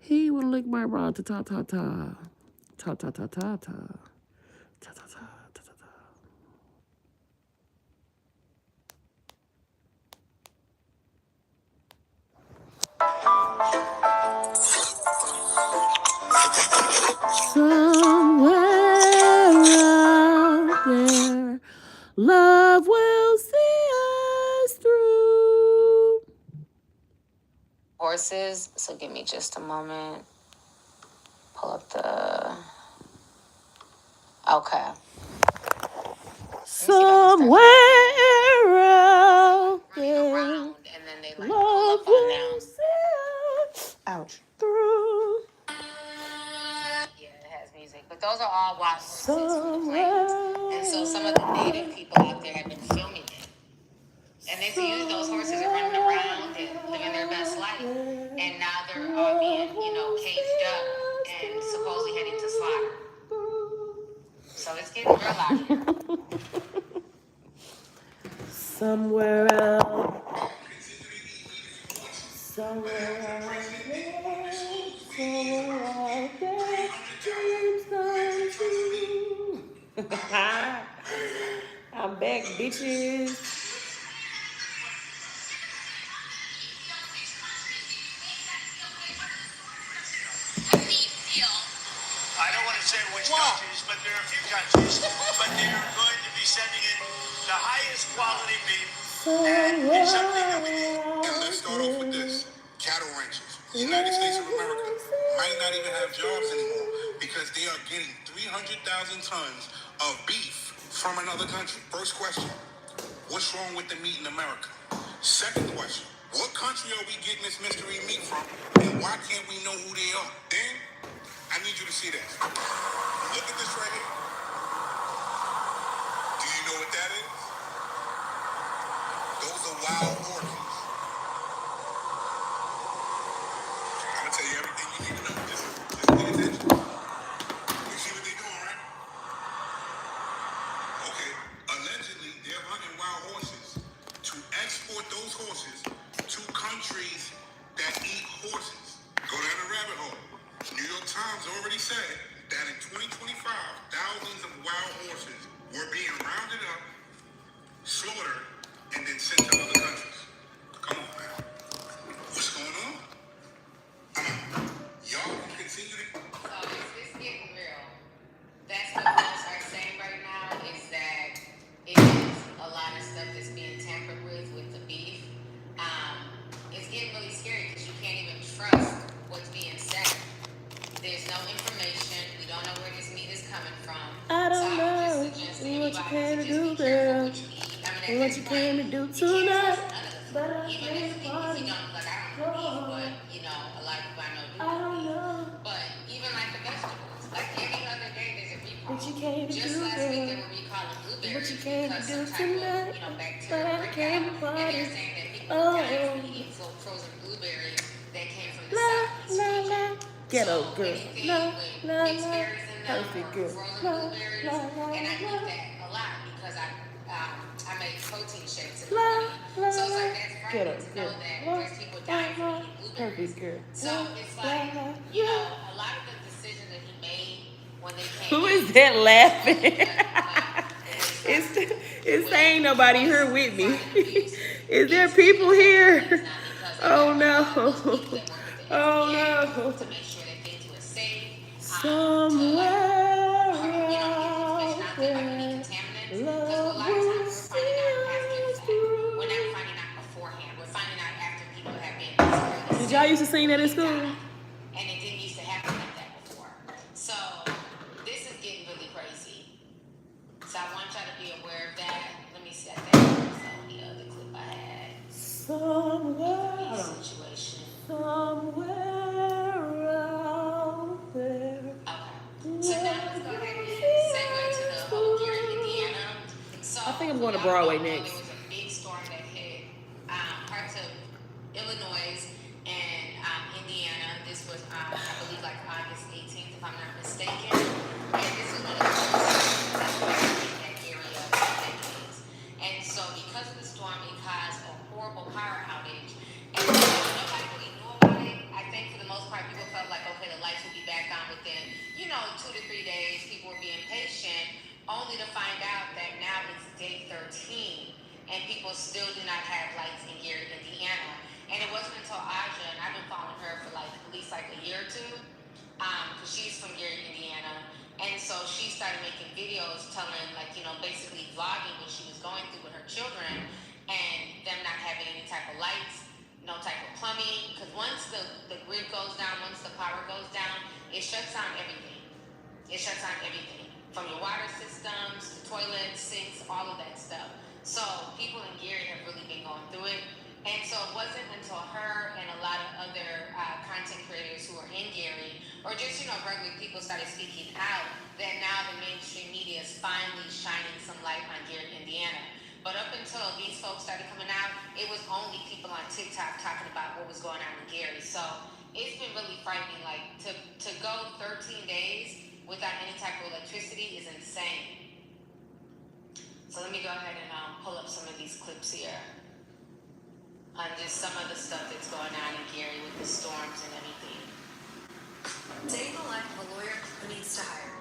He would lick my bra ta ta ta ta. Ta ta ta ta ta. Ta ta ta ta ta ta. Somewhere out there, love will see us through. Horses. So give me just a moment. Pull up the. Okay. Somewhere out there, And then they like love pull up on will them. see us ouch through. Yeah, it has music, but those are all wild horses from the plains, and so some of the native people out there have been filming it, and they see those horses are running around and living their best life, and now they're all being, caged up and supposedly heading to slaughter. So it's getting real out here. Somewhere out, somewhere out there, somewhere out there, dreams come true. I'm back, bitches. I don't want to say which countries, but there are a few countries, but they're going to be sending in the highest quality beef. And it's something that we need. And let's start off with this. Cattle ranchers, the United States of America, might not even have jobs anymore because they are getting 300,000 tons of beef from another country. First question, what's wrong with the meat in America? Second question, what country are we getting this mystery meat from, and why can't we know who they are? Then, I need you to see this. Look at this right here. Do you know what that is? Those are wild orchids. I'm gonna tell you everything you need to know. Just pay attention. You see what they're doing, right? Okay. Allegedly, they're hunting wild horses to export those horses to countries that eat horses. Go down the rabbit hole. New York Times already said that in 2025, thousands of wild horses were being rounded up, slaughtered, and then sent to other countries. Come on, man. What's going on? Y'all can continue to. So it's getting real. That's what folks are saying right now is that it is a lot of stuff that's being tampered with the beef. It's getting really scary because you can't even trust what's being said. There's no information. We don't know where this meat is coming from. I don't know what you came to do, girl. What you came to do tonight. But I can't find it. A lot of people I know do. But even like the vegetables, like every other day there's a recall. What you came to Just do, last week they girl. were recalling blueberries. What you came to because do some type tonight. of, But bacteria I breakout. came to And party. they're saying that people are dying from eating frozen blueberries that came from the southeast region. Ghetto So girl. anything La, with la, mixed la. berries in them Perfect or girl. frozen La, blueberries, la, la, and I la. eat that a lot because I make protein shakes in the La, morning. la, So it's like la. that's Ghetto frightening to know girl. that La, there's people la, dying from la. eating blueberries. Perfect girl. So it's like, a lot of the decisions that he made when they came Who in, is that laughing? it's It's ain't nobody here with me. Is there people here? Oh no. Oh no. to make sure that things were safe. Somewhere out there, love will see us through. We're not finding out beforehand. We're finding out after people have been. Did y'all used to sing that in school? And it didn't used to happen like that before. So this is getting really crazy. So I want y'all to be aware of that. Let me see. I think that was the other clip I had. Somewhere, Situation. somewhere out there. Okay. So now let's go ahead and segue to the whole here in Indiana. So I think I'm going to Broadway there next. was a big storm that hit parts of Illinois and Indiana. This was, I believe, like August 18th, if I'm not mistaken. And this is one of the worst that's in that area for decades. And so because of the storm, it caused a horrible power outage. And nobody really knew about it. I think for the most part, people felt like, okay, the lights would be back on within, 2 to 3 days. People were being patient, only to find out that now it's day 13, and people still do not have lights in Gary, Indiana. And it wasn't until Aja, and I've been following her for like at least like a year or two, because she's from Gary, Indiana. And so she started making videos telling, like, basically vlogging what she was going through with her children and them not having any type of lights, no type of plumbing. Because once the grid goes down, once the power goes down, it shuts down everything. It shuts down everything. From your water systems, to toilets, sinks, all of that stuff. So people in Gary have really been going through it. And so it wasn't until her and a lot of other content creators who are in Gary, or just, regular people started speaking out, that now the mainstream media is finally shining some light on Gary, Indiana. But up until these folks started coming out, it was only people on TikTok talking about what was going on in Gary. So it's been really frightening. Like, to go 13 days without any type of electricity is insane. So let me go ahead and pull up some of these clips here on just some of the stuff that's going on in Gary with the storms and everything. Day in the life of a lawyer who needs to hire.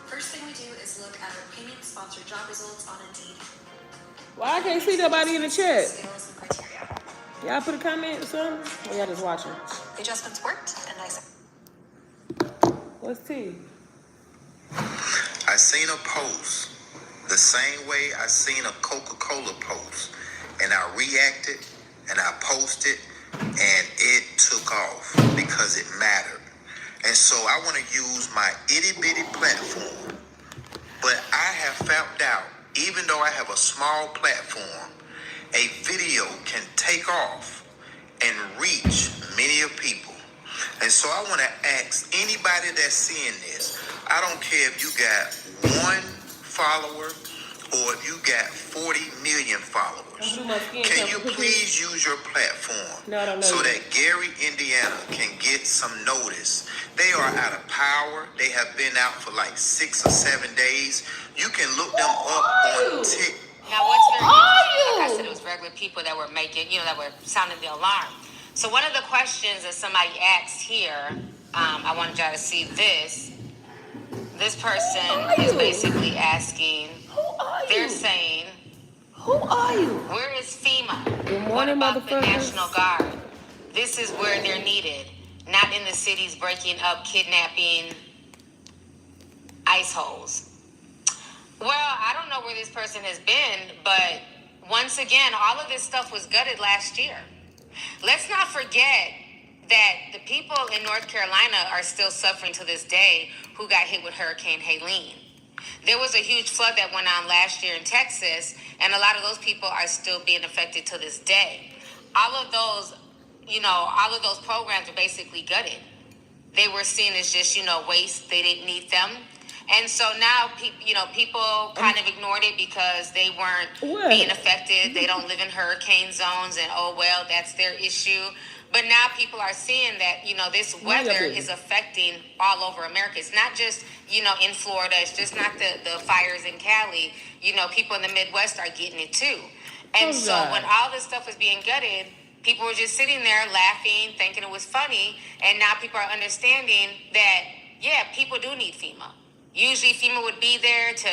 First thing we do is look at our opinion-sponsored job results on Indeed. Why I can't see nobody in the chat? Skills and criteria. Y'all put a comment or something? Or y'all just watching? The adjustments worked, and I said, What's T? I seen a post the same way I seen a Coca-Cola post, and I reacted and I posted, and it took off because it mattered. And so I want to use my itty-bitty platform, but I have found out, even though I have a small platform, a video can take off and reach many of people. And so I want to ask anybody that's seeing this, I don't care if you got one follower or if you got 40 million followers. Can you please use your platform so that Gary, Indiana can get some notice? They are out of power. They have been out for like 6 or 7 days. You can look them up on TikTok. Now, what's very interesting, like I said, it was regular people that were making, that were sounding the alarm. So one of the questions that somebody asked here, I wanted y'all to see this. This person is basically asking, they're saying, Who are you? where is FEMA? Good What morning, about the motherfuckers. National Guard? This is where they're needed, not in the cities breaking up, kidnapping ice holes. Well, I don't know where this person has been, but once again, all of this stuff was gutted last year. Let's not forget that the people in North Carolina are still suffering to this day who got hit with Hurricane Helene. There was a huge flood that went on last year in Texas, and a lot of those people are still being affected to this day. All of those, all of those programs are basically gutted. They were seen as just, waste. They didn't need them. And so now, people kind of ignored it because they weren't being affected. They don't live in hurricane zones, and oh, well, that's their issue. But now people are seeing that, this weather is affecting all over America. It's not just, in Florida. It's just not the fires in Cali. People in the Midwest are getting it too. And so when all this stuff was being gutted, people were just sitting there laughing, thinking it was funny. And now people are understanding that, yeah, people do need FEMA. Usually FEMA would be there to,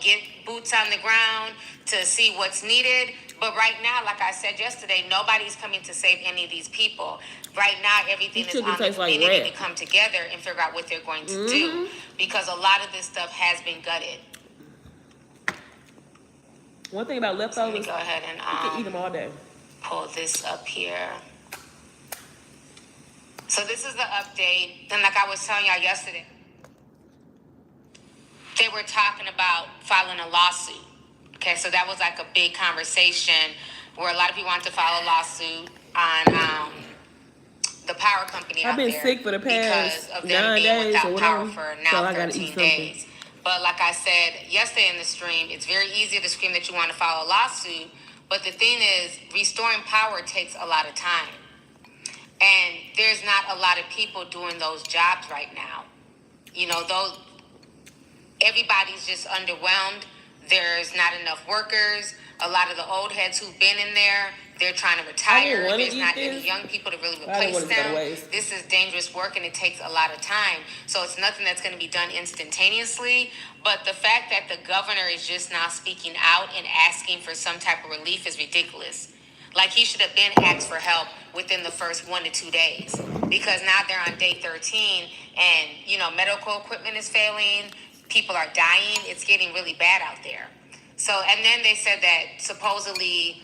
get boots on the ground to see what's needed. But right now, like I said yesterday, nobody's coming to save any of these people. Right now, everything is on the community to come together and figure out what they're going to do. Because a lot of this stuff has been gutted. One thing about leftovers, let me go ahead and you can eat them all day. Pull this up here. So this is the update. And like I was telling y'all yesterday, they were talking about filing a lawsuit. Okay, so that was like a big conversation where a lot of people wanted to file a lawsuit on the power company out there. I've been sick for the past because of them 9 being days without or power whatever, for now so I gotta 13 eat days. But like I said yesterday in the stream, it's very easy to scream that you want to file a lawsuit. But the thing is, restoring power takes a lot of time. And there's not a lot of people doing those jobs right now. Everybody's just underwhelmed. There's not enough workers. A lot of the old heads who've been in there, They're trying to retire. wanna There's eat not this. any young people to really I don't replace want it to go to them. waste. This is dangerous work and it takes a lot of time. So it's nothing that's going to be done instantaneously. But the fact that the governor is just now speaking out and asking for some type of relief is ridiculous. Like, he should have been asked for help within the first 1 to 2 days, because now they're on day 13 and, you know, medical equipment is failing. People are dying. It's getting really bad out there. So, and then they said that supposedly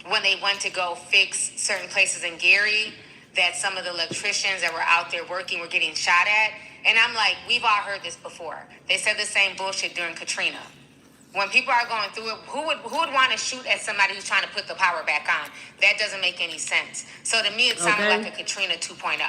when they went to go fix certain places in Gary, that some of the electricians that were out there working were getting shot at. And I'm like, we've all heard this before. They said the same bullshit during Katrina. When people are going through it, who would want to shoot at somebody who's trying to put the power back on? That doesn't make any sense. So to me, it sounded like a Katrina 2.0.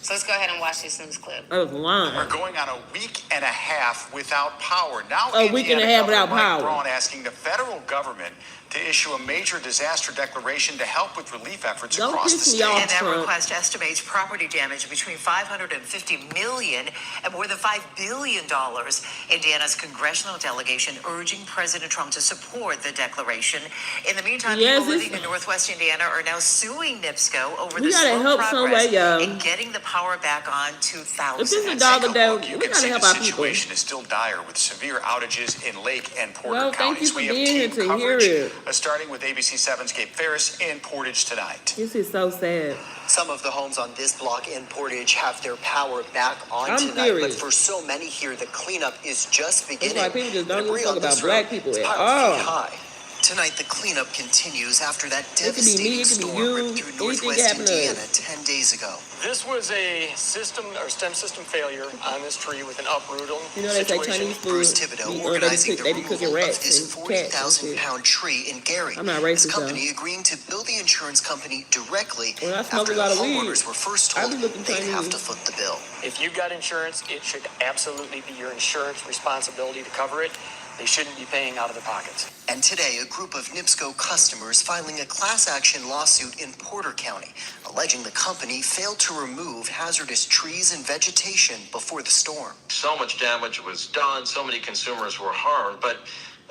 So let's go ahead and watch this news clip. That was lying. We're going on a week and a half without power. Now, A week and a half without power. Braun asking the federal government to issue a major disaster declaration to help with relief efforts Don't across the piss me state. off. And that Trump. request estimates property damage between $550 million and more than $5 billion. Indiana's congressional delegation urging President Trump to support the declaration. In the meantime, Yes, people living in Northwest Indiana are now suing NIPSCO over We the gotta slow help some progress way, y'all. in getting the power back on to If thousands. this is a Take dollar a down, look. You we can gotta see help the our people. situation is still dire with severe outages in Lake and Porter Well, thank you counties. for We have being here team to hear coverage, it. starting with ABC 7's Cape Ferris in Portage tonight. This is so sad. Some of the homes on this block in Portage have their power back on I'm tonight, serious. but for so many here, the cleanup is just That's beginning. why people just don't Debris even talk on this about black road people is at piled all. feet high. Tonight, the cleanup continues after that It could be me, devastating it could be storm you, ripped through anything can northwest happen to Indiana us. 10 days ago. This was a system or stem system failure on this tree with an uprooting You know they say situation. Chinese food. Bruce Thibodeau They organizing be the cooking removal rats of this and cats and shit. 40,000-pound tree in Gary. I'm not His racist, company agreeing to bill the insurance company directly When I smoke after a the lot of weed, homeowners were first I told be looking they'd have Chinese. to foot the bill. If you've got insurance, it should absolutely be your insurance responsibility to cover it. They shouldn't be paying out of their pockets. And today, a group of NIPSCO customers filing a class action lawsuit in Porter County, alleging the company failed to remove hazardous trees and vegetation before the storm. So much damage was done, so many consumers were harmed, but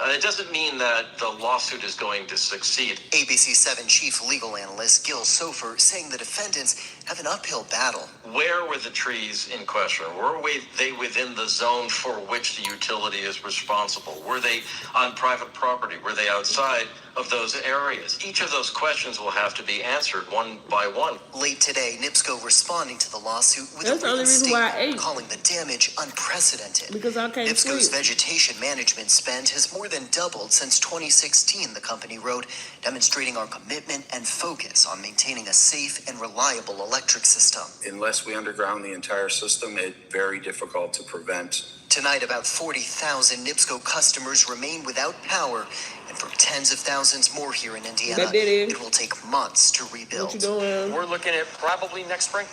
it doesn't mean that the lawsuit is going to succeed. ABC 7 chief legal analyst Gil Sofer saying the defendants have an uphill battle. Where were the trees in question? Were they within the zone for which the utility is responsible? Were they on private property? Were they outside of those areas? Each of those questions will have to be answered one by one. Late today, NIPSCO responding to the lawsuit with That's the a only written reason why I statement ate. calling the damage unprecedented. Because I can't NIPSCO's sleep. vegetation management spend has more than doubled since 2016, the company wrote, demonstrating our commitment and focus on maintaining a safe and reliable electric system. Unless we underground the entire system, it's very difficult to prevent. Tonight, about 40,000 NIPSCO customers remain without power, and for tens of thousands more here in Indiana, That did it. it will take months to rebuild. What you doing? We're looking at probably next spring.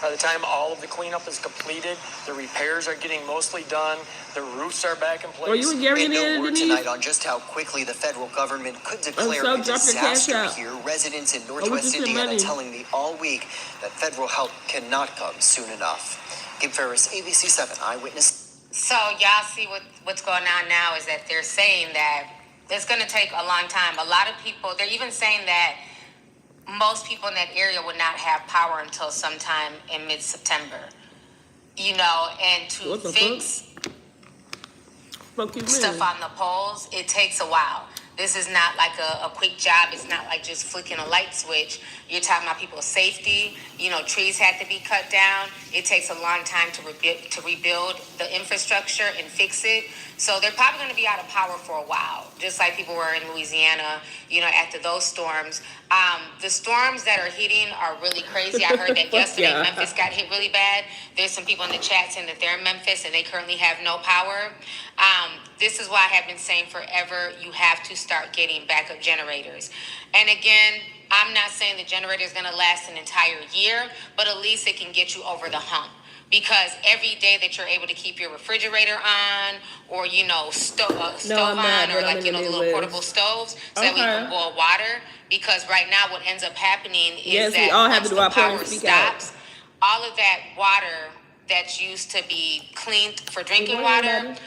By the time all of the cleanup is completed, the repairs are getting mostly done, the roofs are back in place. Are you and Gary in And there, no word Denise? tonight on just how quickly the federal government could declare so a drop your cash disaster out. here. Residents in we northwest just get Indiana money. telling me all week that federal help cannot come soon enough. Kim Ferris, ABC 7 Eyewitness. So y'all see what's going on now is that they're saying that it's going to take a long time. A lot of people, they're even saying that most people in that area would not have power until sometime in mid-September. You know, and to What the fix Fuck you, stuff man. on the poles, it takes a while. This is not like a quick job. It's not like just flicking a light switch. You're talking about people's safety. You know, trees had to be cut down. It takes a long time to rebuild the infrastructure and fix it. So they're probably going to be out of power for a while, just like people were in Louisiana, you know, after those storms. The storms that are hitting are really crazy. I heard that yesterday Yeah. Memphis got hit really bad. There's some people in the chat saying that they're in Memphis and they currently have no power. This is why I have been saying forever, you have to start getting backup generators. And again, I'm not saying the generator is going to last an entire year, but at least it can get you over the hump. Because every day that you're able to keep your refrigerator on, or you know, stove I'm on, not, or but I'm like, you in know, the the little Midwest. portable stoves, so that we Okay. can boil water. Because right now, what ends up happening is Yes, we that all have once to do the our part power and speak out. stops, all of that water that's used to be cleaned for drinking Good morning, water, everybody.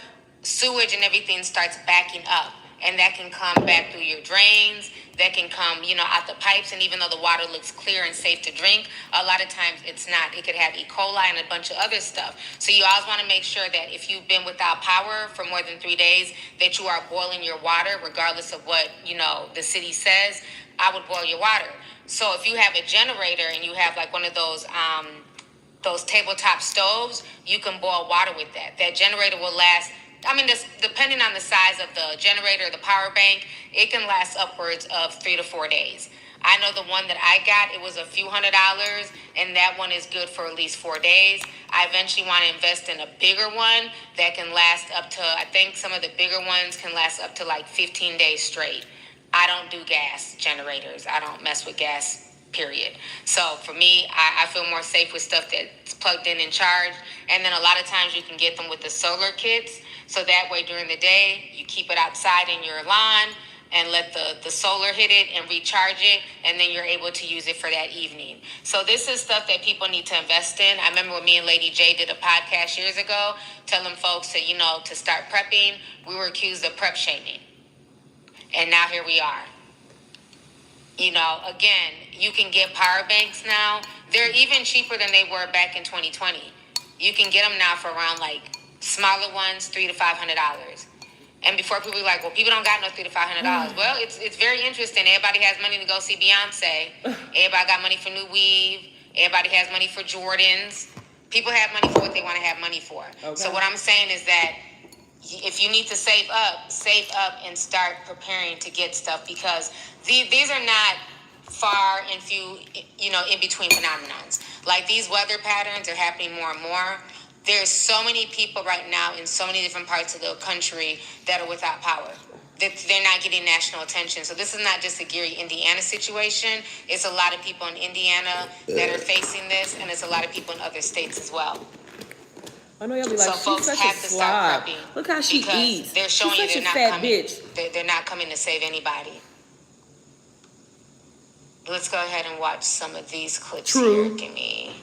sewage and everything starts backing up. and that can come back through your drains, that can come, out the pipes, and even though the water looks clear and safe to drink, a lot of times it's not. It could have E. coli and a bunch of other stuff. So you always want to make sure that if you've been without power for more than 3 days, that you are boiling your water, regardless of what, the city says. I would boil your water. So if you have a generator and you have like one of those tabletop stoves, you can boil water with that. That generator will last, depending on the size of the generator, the power bank, it can last upwards of 3 to 4 days. I know the one that I got, it was a few $100s, and that one is good for at least 4 days. I eventually want to invest in a bigger one that can last up to, I think some of the bigger ones can last up to like 15 days straight. I don't do gas generators. I don't mess with gas, period. So for me, I feel more safe with stuff that's plugged in and charged. And then a lot of times you can get them with the solar kits. So that way during the day, you keep it outside in your lawn and let the solar hit it and recharge it, and then you're able to use it for that evening. So this is stuff that people need to invest in. I remember when me and Lady J did a podcast years ago, telling folks to, to start prepping. We were accused of prep shaming. And now here we are. Again, you can get power banks now. They're even cheaper than they were back in 2020. You can get them now for around like smaller ones, $300 to $500. And before people were like, well, people don't got no $300 to $500. Well, it's very interesting. Everybody has money to go see Beyonce. Everybody got money for new weave. Everybody has money for Jordans. People have money for what they want to have money for. Okay. So what I'm saying is that if you need to save up and start preparing to get stuff, because these are not far and few, in between phenomenons. Like these weather patterns are happening more and more. There's so many people right now in so many different parts of the country that are without power. They're not getting national attention. So this is not just a Gary, Indiana situation. It's a lot of people in Indiana that are facing this, and it's a lot of people in other states as well. I know y'all be like, so she's such a slob. Look how she eats. They're showing she's you such they're a not fat coming. Bitch. They're not coming to save anybody. Let's go ahead and watch some of these clips here. Give me.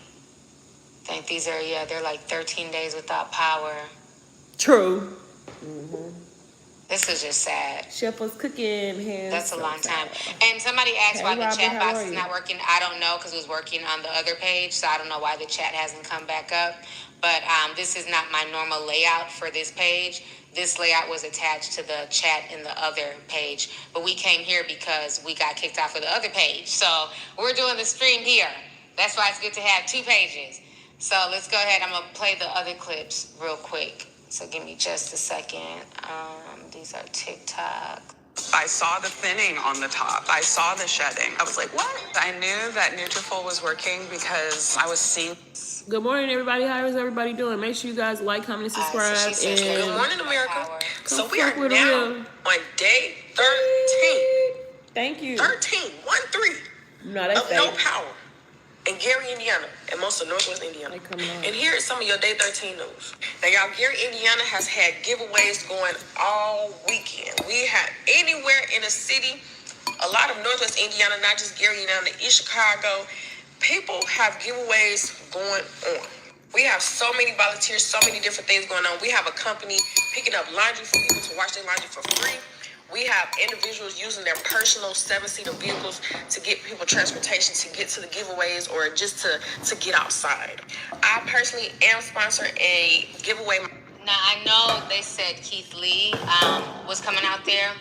I think these are, they're like 13 days without power. True. Mm-hmm. This is just sad. Chef was cooking hands. That's a long time. And somebody asked why the chat box is not working. I don't know, because it was working on the other page, so I don't know why the chat hasn't come back up. But this is not my normal layout for this page. This layout was attached to the chat in the other page. But we came here because we got kicked off of the other page. So we're doing the stream here. That's why it's good to have two pages. So let's go ahead. I'm going to play the other clips real quick. So give me just a second. These are TikTok. I saw the thinning on the top. I saw the shedding. I was like, what? I knew that Nutrafol was working because I was seeing. Good morning, everybody. How is everybody doing? Make sure you guys like, comment, and subscribe. So good morning, America. So we are now real. on day 13. Thank you. 13, 1-3. No, that's of no power in Gary, Indiana, and most of Northwest Indiana. And here is some of your day 13 news. Now, y'all, Gary, Indiana has had giveaways going all weekend. We had anywhere in a city, a lot of Northwest Indiana, not just Gary, Indiana, East Chicago, people have giveaways going on. We have so many volunteers, so many different things going on. We have a company picking up laundry for people to wash their laundry for free. We have individuals using their personal 7-seater vehicles to get people transportation to get to the giveaways or just to get outside. I personally am sponsoring a giveaway. Now, I know they said Keith Lee was coming out there,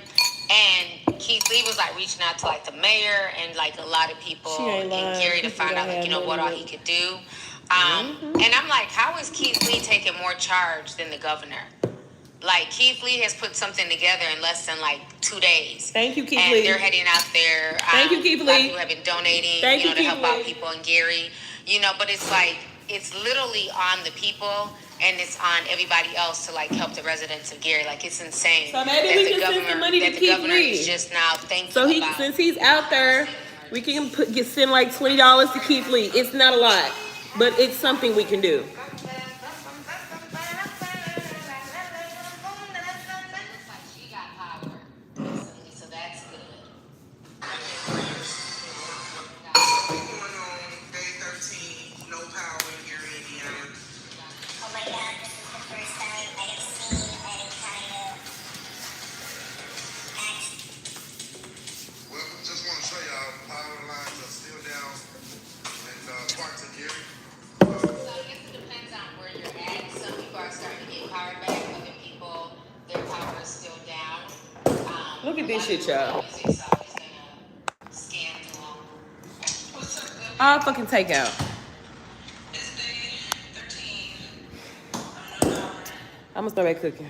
and Keith Lee was like reaching out to like the mayor and like a lot of people in Gary to find out like, what all he could do. And I'm like, how is Keith Lee taking more charge than the governor? Like, Keith Lee has put something together in less than, 2 days. Thank you, Keith Lee. And they're heading out there. Thank you, Keith Lee. A lot of people have been donating, to help out people in Gary. But it's like, it's literally on the people, and it's on everybody else to, help the residents of Gary. Like, it's insane. So maybe we can send some money to Keith Lee. Is just now thinking so since he's out there, we can send, $20 to Keith Lee. It's not a lot, but it's something we can do. at this shit, y'all. All fucking takeout. I'm gonna start back cooking.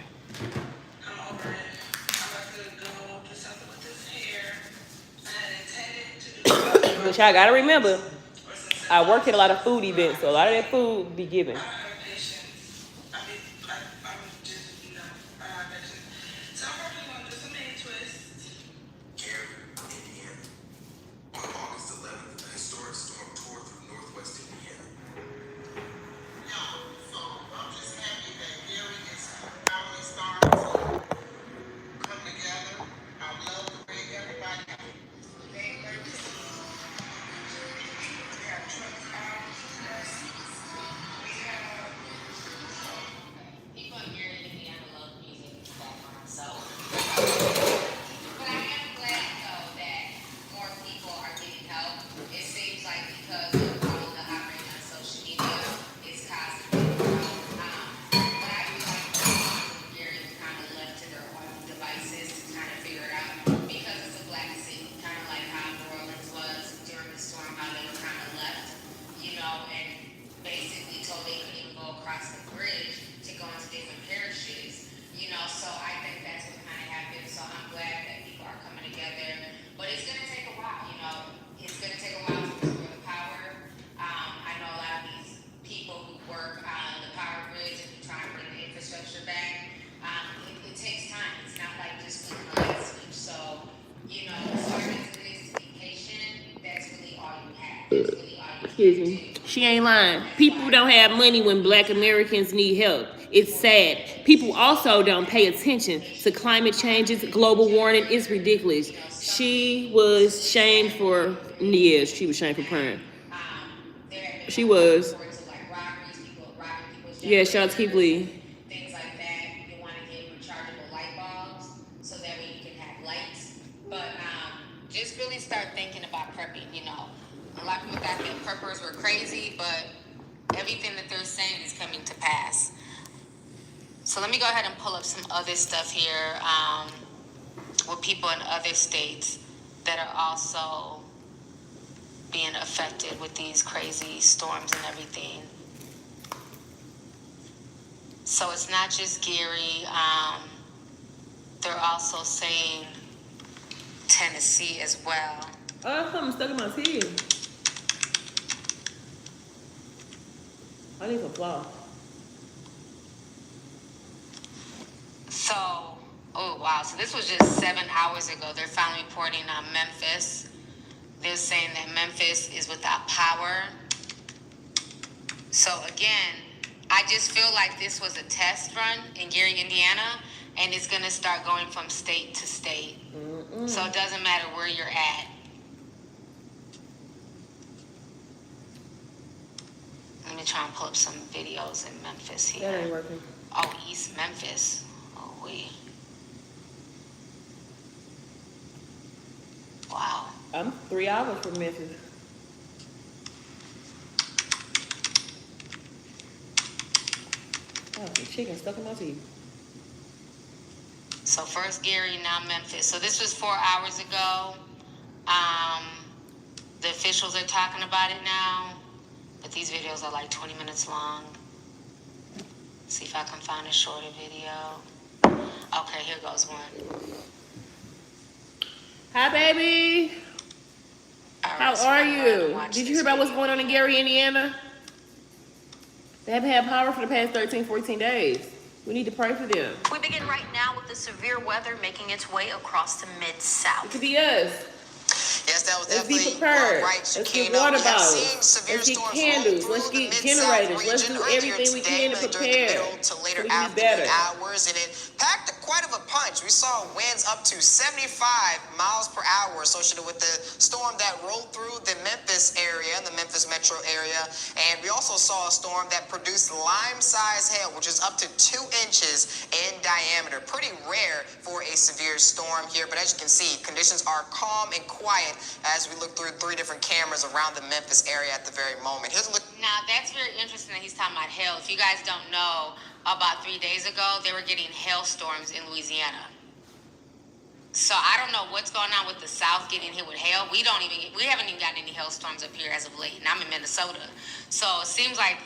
But y'all gotta remember, I work at a lot of food events, so a lot of that food be given. Excuse me. She ain't lying. People don't have money when Black Americans need help. It's sad. People also don't pay attention to climate changes, global warming. It's ridiculous. She was shamed for years. She was shamed for praying. She was. Yeah, shout out to Keith Lee. Things like that. You want to get rechargeable light bulbs so that way you can have lights. But just really start thinking about prepping, you know. A lot of people thought that preppers were crazy, but everything that they're saying is coming to pass. So let me go ahead and pull up some other stuff here with people in other states that are also being affected with these crazy storms and everything. So it's not just Gary. They're also saying Tennessee as well. Oh, something stuck in my teeth. I need some flour. So, oh wow, so this was just 7 hours ago. They're finally reporting on Memphis. They're saying that Memphis is without power. So again, I just feel like this was a test run in Gary, Indiana, and it's gonna start going from state to state. So it doesn't matter where you're at. Let me try and pull up some videos in Memphis here. That ain't working. Oh, East Memphis. Oh, wait. Wow. I'm 3 hours from Memphis. Oh, the chicken stuck in my teeth. So first Gary, now Memphis. So this was 4 hours ago. The officials are talking about it now. But these videos are like 20 minutes long. See if I can find a shorter video. Okay, here goes one. Hi, baby. How are you? Did you hear about what's going on in Gary, Indiana? They haven't had power for the past 13, 14 days. We need to pray for them. We begin right now with the severe weather making its way across the Mid-South. It could be us. Yes, that was Let's definitely be prepared. right, Let's get Shakina. water We have bottles. seen severe Let's get storms candles. roll Let's through get the Mid-South generators. Let's region do earlier everything we today, can to during the prepare. middle to later So we can be afternoon better. hours, and it packed quite of a punch. We saw winds up to 75 miles per hour associated with the storm that rolled through the Memphis area, the Memphis metro area, and we also saw a storm that produced lime-sized hail, which is up to 2 inches in diameter. Pretty rare for a severe storm here, but as you can see, conditions are calm and quiet as we look through 3 different cameras around the Memphis area at the very moment. Here's a look. Now, that's very interesting that he's talking about hail. If you guys don't know, about 3 days ago, they were getting hailstorms in Louisiana. So I don't know what's going on with the South getting hit with hail. We haven't even gotten any hailstorms up here as of late, and I'm in Minnesota. So it seems like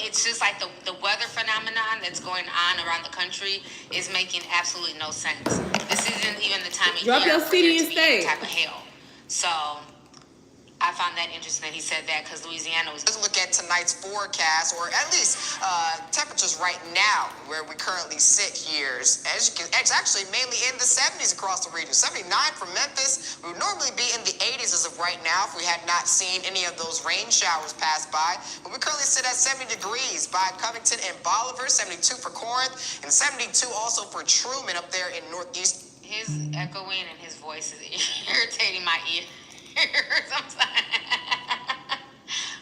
it's just like the weather phenomenon that's going on around the country is making absolutely no sense. This isn't even the time of Drop year your for there city to and be any state. type of hail. So I found that interesting that he said that because Louisiana was. Let's look at tonight's forecast, or at least temperatures right now, where we currently sit here. As you can, it's actually mainly in the 70s across the region. 79 for Memphis. We would normally be in the 80s as of right now if we had not seen any of those rain showers pass by. But we currently sit at 70 degrees by Covington and Bolivar, 72 for Corinth, and 72 also for Truman up there in northeast. His echoing and his voice is irritating my ear. I'm sorry.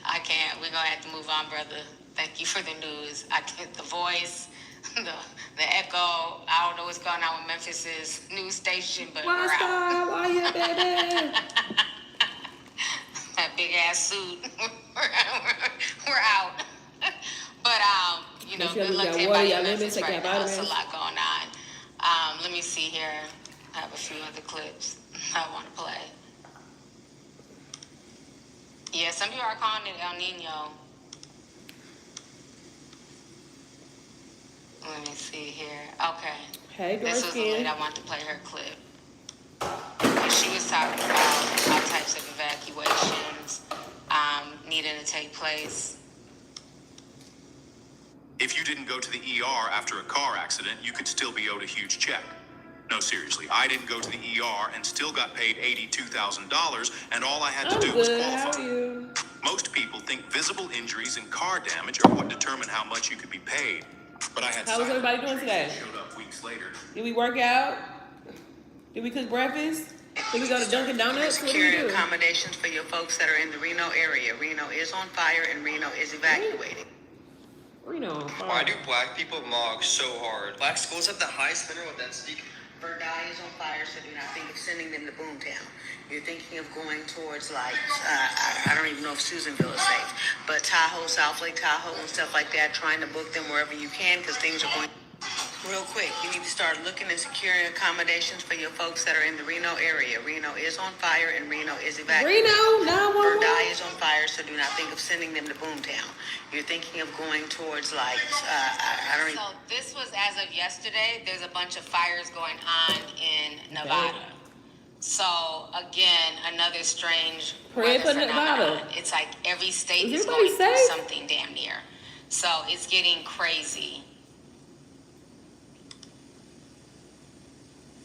I can't. We're gonna have to move on, brother. Thank you for the news. I get the voice, the echo. I don't know what's going on with Memphis's news station, but we're out. Why you, baby? That big ass suit. we're out. But you know, good luck to everybody in Memphis right now. There's a lot going on. Let me see here. I have a few other clips I want to play. Yeah, some people are calling it El Nino. Let me see here. Okay. Hey, this was the lady I want to play her clip. And she was talking about all types of evacuations needing to take place. If you didn't go to the ER after a car accident, you could still be owed a huge check. No, seriously, I didn't go to the ER and still got paid $82,000, and all I had to do was qualify. Most people think visible injuries and car damage are what determine how much you could be paid. But I had. How was everybody doing today? Showed up weeks later. Did we work out? Did we cook breakfast? Did we go to Dunkin' Donuts? What did we do? Accommodations for your folks that are in the Reno area. Reno is on fire and Reno is evacuating. Reno on fire. Why do black people mog so hard? Black schools have the highest mineral density. Verdai is on fire, so do not think of sending them to Boomtown. You're thinking of going towards, like, I don't even know if Susanville is safe, but Tahoe, South Lake Tahoe and stuff like that, trying to book them wherever you can because things are going real quick. You need to start looking and securing accommodations for your folks that are in the Reno area. Reno is on fire and Reno is evacuating. Reno, 911. Verdai is on fire, so do not think of sending them to Boomtown. You're thinking of going towards, like, I don't even... So this was as of yesterday. There's a bunch of fires going on in Nevada. So again, another strange weather phenomenon. It's like every state is going through something damn near. So it's getting crazy.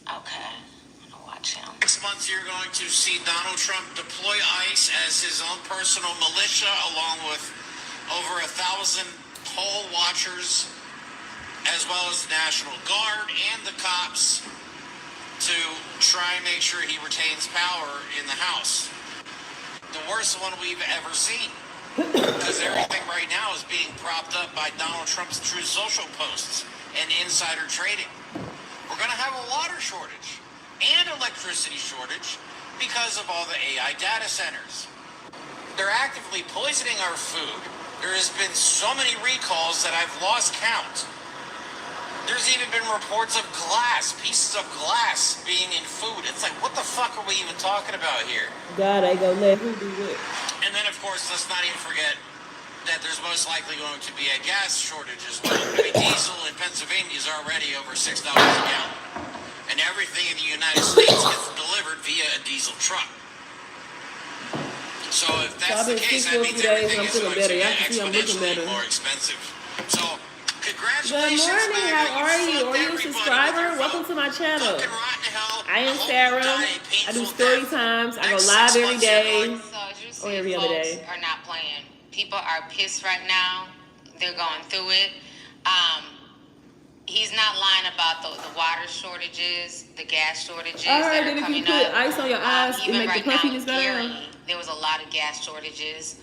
Okay, I'm gonna watch him. Next month, you're going to see Donald Trump deploy ICE as his own personal militia, along with over 1,000 poll watchers, as well as the National Guard and the cops, to try and make sure he retains power in the House. The worst one we've ever seen. Because everything right now is being propped up by Donald Trump's Truth Social posts and insider trading. We're going to have a water shortage and electricity shortage because of all the AI data centers. They're actively poisoning our food. There has been so many recalls that I've lost count. There's even been reports of glass, pieces of glass being in food. It's like, what the fuck are we even talking about here? God, I go let who do it. And then, of course, let's not even forget that there's most likely going to be a gas shortage as well. I mean, diesel in Pennsylvania is already over $6 a gallon. And everything in the United States gets delivered via a diesel truck. So if that's the case, that means everything is going to get exponentially more expensive. So congratulations. Good morning, how are you? Are you a subscriber? Welcome to my channel. I am Sarah. I do story times. I go live every day. Or every other day. Are not playing. People are pissed right now. They're going through it. He's not lying about the water shortages, the gas shortages that are coming up. If you put ice on your eyes, it make the puffiness go down. There was a lot of gas shortages.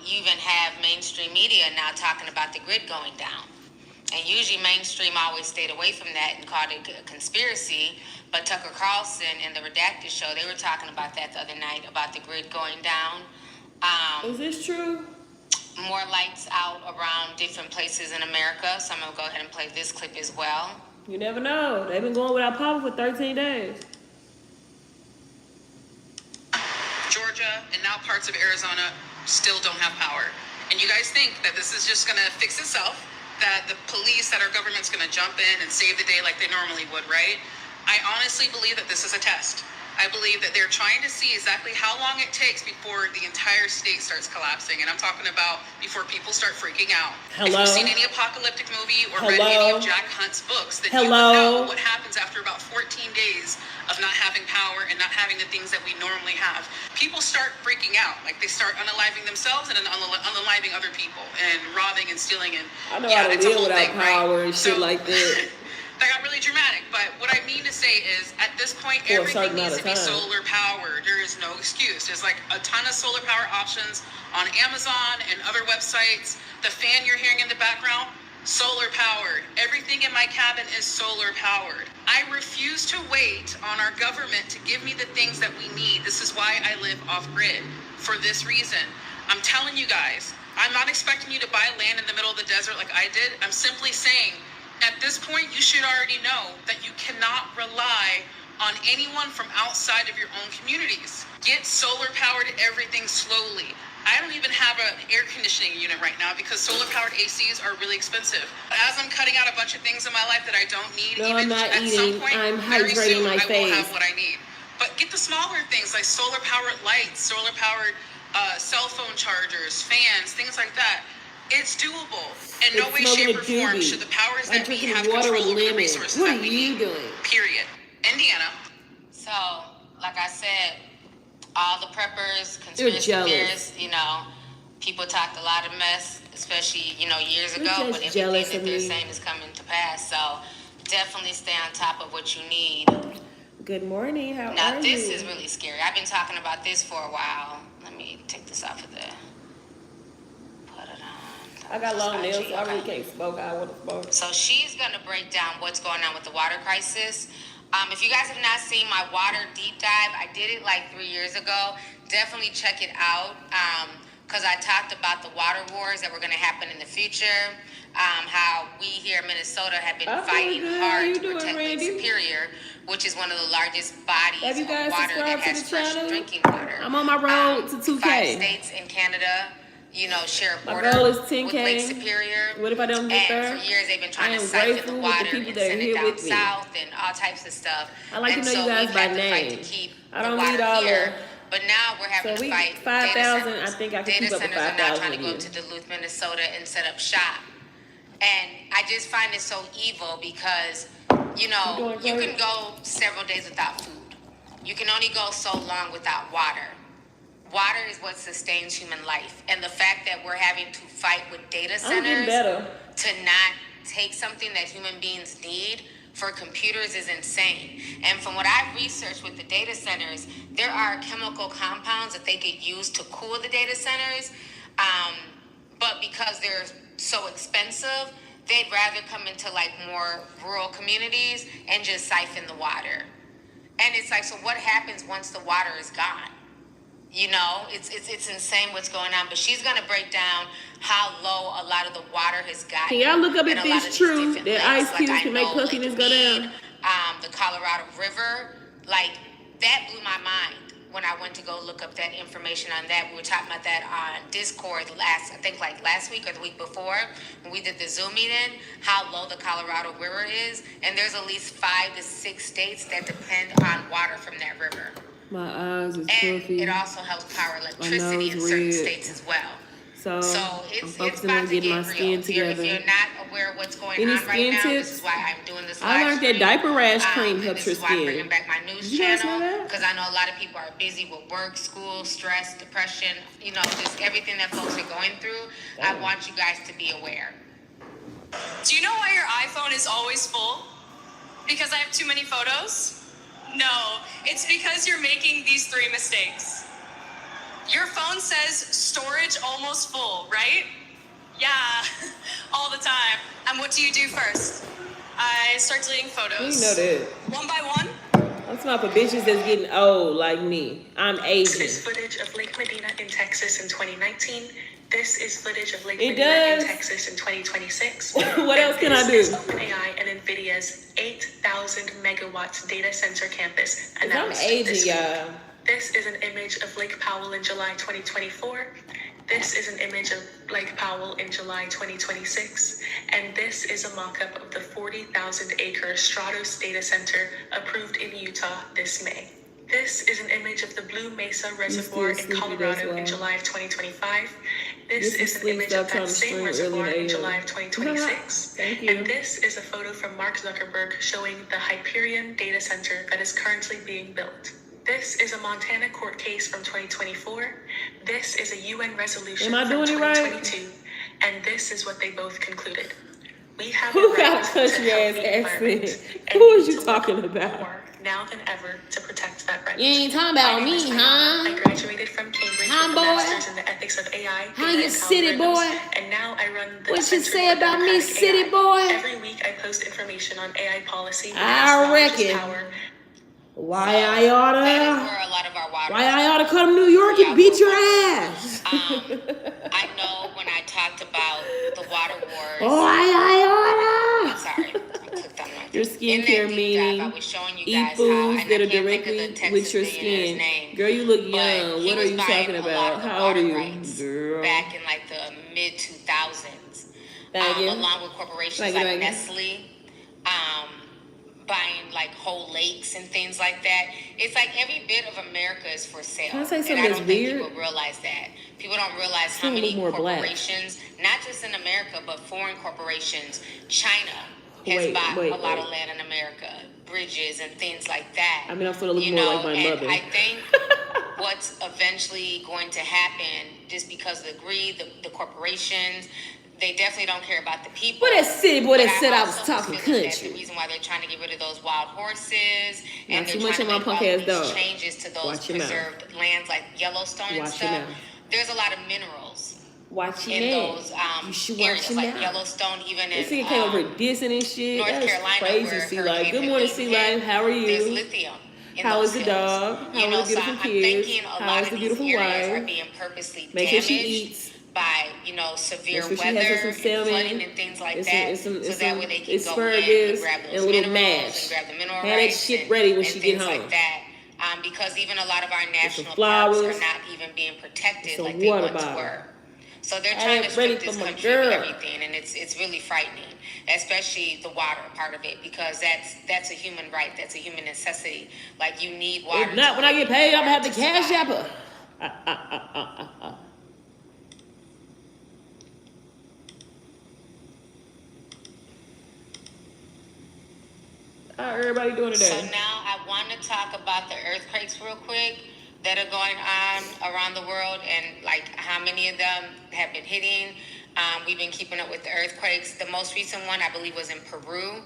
You even have mainstream media now talking about the grid going down. And usually mainstream always stayed away from that and called it a conspiracy. But Tucker Carlson and the Redacted show, they were talking about that the other night, about the grid going down. Is this true? More lights out around different places in America. So I'm going to go ahead and play this clip as well. You never know. They've been going without power for 13 days. Georgia, and now parts of Arizona still don't have power. And you guys think that this is just going to fix itself, that the police, that our government's going to jump in and save the day like they normally would, right? I honestly believe that this is a test. I believe that they're trying to see exactly how long it takes before the entire state starts collapsing. And I'm talking about before people start freaking out. Hello? If you've seen any apocalyptic movie or read Hello? any of Jack Hunt's books, then you would know what happens after about 14 days of not having power and not having the things that we normally have. People start freaking out. Like, they start unaliving themselves and unaliving other people and robbing and stealing. And I know how to deal without power and shit like that. That got really dramatic, but what I mean to say is, at this point, everything needs to be solar powered. There is no excuse. There's like a ton of solar power options on Amazon and other websites. The fan you're hearing in the background, solar powered. Everything in my cabin is solar powered. I refuse to wait on our government to give me the things that we need. This is why I live off grid, for this reason. I'm telling you guys, I'm not expecting you to buy land in the middle of the desert like I did. I'm simply saying, at this point, you should already know that you cannot rely on anyone from outside of your own communities. Get solar powered everything slowly. I don't even have an air conditioning unit right now because solar powered ACs are really expensive. As I'm cutting out a bunch of things in my life that I don't need, I'm not eating. I'm hydrating my face. I will have what I need. But get the smaller things like solar powered lights, solar powered cell phone chargers, fans, things like that. It's doable. In no way, shape, or form should the powers that be have control over the resources that we need. Period. Indiana. So, like I said, all the preppers, conspiracy theorists, you know, people talked a lot of mess, especially, you know, years ago, but everything that they're saying is coming to pass. So, definitely stay on top of what you need. Good morning. How are you? Now, this is really scary. I've been talking about this for a while. Let me take this off of there. I got long nails, so I really can't smoke. I want to smoke. So she's going to break down what's going on with the water crisis. If you guys have not seen my water deep dive, I did it like 3 years ago. Definitely check it out because I talked about the water wars that were going to happen in the future, how we here in Minnesota have been fighting hard to protect Lake Superior, which is one of the largest bodies of water that has fresh drinking water. I'm on my road to 2K. 5 states in Canada, you know, share a border with Lake Superior. What if I don't get there? And for years they've been trying to siphon the water and send it down south and all types of stuff. I like to know you guys by name. I don't need all the. But now we're having to fight 5,000. I think I can keep up with 5,000. Data centers are now trying to go to Duluth, Minnesota and set up shop. And I just find it so evil because, you know, you can go several days without food. You can only go so long without water. Water is what sustains human life. And the fact that we're having to fight with data centers to not take something that human beings need for computers is insane. And from what I've researched with the data centers, there are chemical compounds that they could use to cool the data centers. But because they're so expensive, they'd rather come into like more rural communities and just siphon the water. And it's like, so what happens once the water is gone? You know, it's insane what's going on. But she's going to break down how low a lot of the water has gotten. Can y'all look up if it's true that ice cubes can make puffiness go down? The Colorado River, like, that blew my mind when I went to go look up that information on that. We were talking about that on Discord last week or the week before when we did the Zoom meeting, how low the Colorado River is. And there's at least 5 to 6 states that depend on water from that river. My eyes is and puffy. it also helps power electricity in certain states as well. So it's about to get real. If you're not aware of what's going on right now, this is why I'm doing this live I learned that diaper rash cream helps your skin. This is why I'm bringing skin. back my news channel because I know a lot of people are busy with work, school, stress, depression, you know, just everything that folks are going through. I want you guys to be aware. Do you know why your iPhone is always full? Because I have too many photos? No, it's because you're making these 3 mistakes. Your phone says storage almost full, right? Yeah, all the time. And what do you do first? I start deleting photos. You know that. One by one. That's not for bitches that's getting old like me. I'm aging. This is footage of Lake Medina in Texas in 2019. This is footage of Lake Medina in Texas in 2026. What else can I do? This is OpenAI and NVIDIA's 8,000 megawatts data center campus. I'm aging, y'all. This is an image of Lake Powell in July 2024. This is an image of Lake Powell in July 2026. And this is a mock-up of the 40,000-acre Stratos data center approved in Utah this May. This is an image of the Blue Mesa Reservoir in Colorado in July of 2025. This is an image of that same reservoir in July of 2026. And this is a photo from Mark Zuckerberg showing the Hyperion data center that is currently being built. This is a Montana court case from 2024. This is a UN resolution from 2022. And this is what they both concluded. We have Who got a country ass accent? Who is you talking about? Now than ever to protect that right. You ain't talking about me, huh? I graduated from Cambridge with a master's in the ethics of AI. How you city boy? And now I run the What you say about me, city boy? Every week I post information on AI policy. I reckon. Why I oughta come to New York and beat your ass. I know when I talked about the water wars. Why I oughta. Sorry. Your skincare meaning, eat foods that are directly with your skin. Girl, you look young. What are you talking about? How old are you? Girl. Back in like the mid 2000s. Along with corporations like Nestle, buying like whole lakes and things like that. It's like every bit of America is for sale. Can I say something and I that's don't weird? think people realize that. People don't realize how many corporations, not just in America, but foreign corporations, China has bought a lot of land in America, bridges and things like that. I mean, I'm sort of looking more like my mother. I think what's eventually going to happen, just because of the greed, the corporations, they definitely don't care about the people. What that city boy that said I was talking country? The reason why they're trying to get rid of those wild horses and Not too they're much trying on to my make punk all ass these dog. changes to those Watch your mouth. preserved lands like Yellowstone and stuff. There's a lot of minerals. Watch your in mouth. those You should areas watch your like mouth. Yellowstone, even This in nigga came over dissing and shit. North That's Carolina, crazy, where Sea Life. Good Hurricane morning, Helene Sea Life. hit. How are you? There's lithium in How those is the hills. dog? How You are know, the so beautiful I'm kids? thinking a How lot is of the these beautiful areas wife? are being purposely Make sure damaged she eats. by, severe Make sure she weather has her and some salmon. flooding and things like It's that. some so that way they can go in asparagus and grab and a those little minerals mash. and grab the mineral Have that rights shit and, ready when and she get things home. like that. Because even a lot of our national flowers, parks are not even being protected some like they water once bottle. were. So they're trying to strip this country of everything, and it's really frightening, especially the water part of it, because that's a human right, that's a human necessity. Like, you need water. If not, when I get paid, I'm gonna have to cash app her. How everybody doing today? So now I want to talk about the earthquakes real quick that are going on around the world, and like how many of them have been hitting. We've been keeping up with the earthquakes. The most recent one, I believe, was in Peru.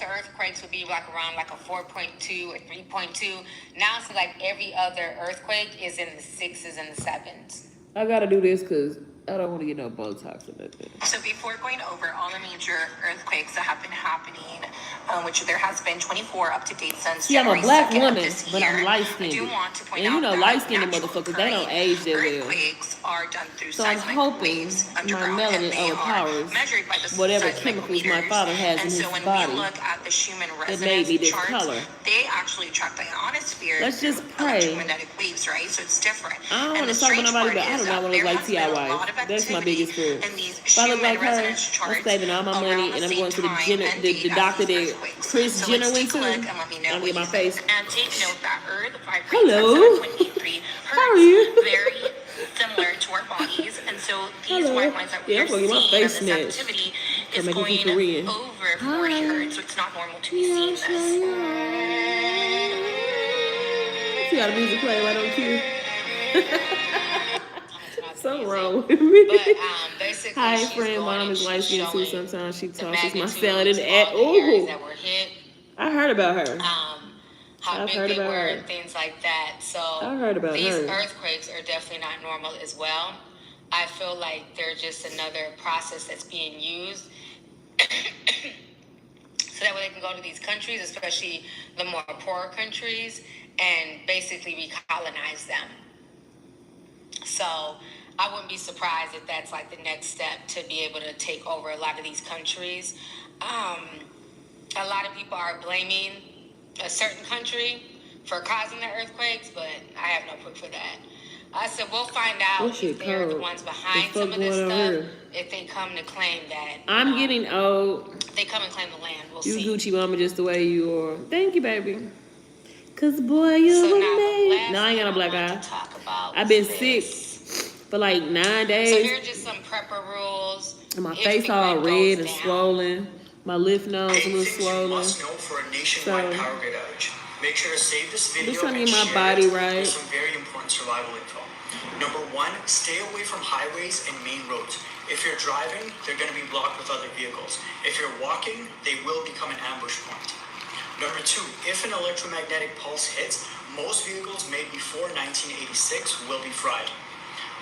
The earthquakes would be like around like a 4.2 or 3.2. Now it's like every other earthquake is in the 6s and the 7s. I gotta do this because I don't want to get no Botox in that thing. So before going over all the major earthquakes that have been happening, which there has been 24 up to date since See, I'm a January black 2nd woman, of this but year. I'm light I skinned. do want to point And out you know, that light skinned natural motherfuckers, they don't age that well. Earthquakes are done through So I'm seismic hoping waves my underground, and melanin they are overpowers measured by the whatever seismic chemicals my meters. father has in And his so when body we look at the Schumann that made me resonance this charts, color. they actually track the ionosphere Let's just through pray. electromagnetic waves, right? So it's different. I don't And want the to talk about strange nobody, part but I do is not want to there look like has been T.I. a wife. lot of That's my activity biggest fear. in these If I look Schumann like her, resonance I'm charts saving all my money around and the I'm same going to the time and the date as doctor these that earthquakes. Chris So Jenner let's went take a to. look and let me know I'm what get my you think. face. And take note that Earth vibrates Hello. at 7.83 How are you? hertz, very similar to our bodies. And so these Hello. white lines that we Yeah, are I'm gonna get my seeing and face this snatched. activity Or is make it keep going Korean. over Hi. 40 hertz, so it's not normal to be seeing this. You got a music play right on cue. Something wrong with me. But basically, Hi, she's friend. going Mom and is light she's skinned too. showing Sometimes she the tosses my magnitudes, salad in the all the areas Ooh. that were hit. I heard about her. How I've big heard they about were her. and things like that. So I heard about these her. earthquakes are definitely not normal as well. I feel like they're just another process that's being used so that way they can go to these countries, especially the more poorer countries, and basically recolonize them. So I wouldn't be surprised if that's like the next step to be able to take over a lot of these countries. A lot of people are blaming a certain country for causing the earthquakes, but I have no proof for that. I said, we'll find out if they're the ones behind some of this stuff. If they come to claim that. I'm getting old. If they come and claim the land, we'll you see. You Gucci mama just the way you are. Thank you, baby. Cause boy, you amazing. No, I ain't got a black eye. I've been sick for like 9 days. So here are just some prepper rules. And my face all red and swollen. My lymph nodes a little swollen. Must know for a nationwide power grid outage. Make sure to save this video trying to and get my share body it. right. There's some very important survival info. Number 1, stay away from highways and main roads. If you're driving, they're going to be blocked with other vehicles. If you're walking, they will become an ambush point. Number 2, if an electromagnetic pulse hits, most vehicles made before 1986 will be fried.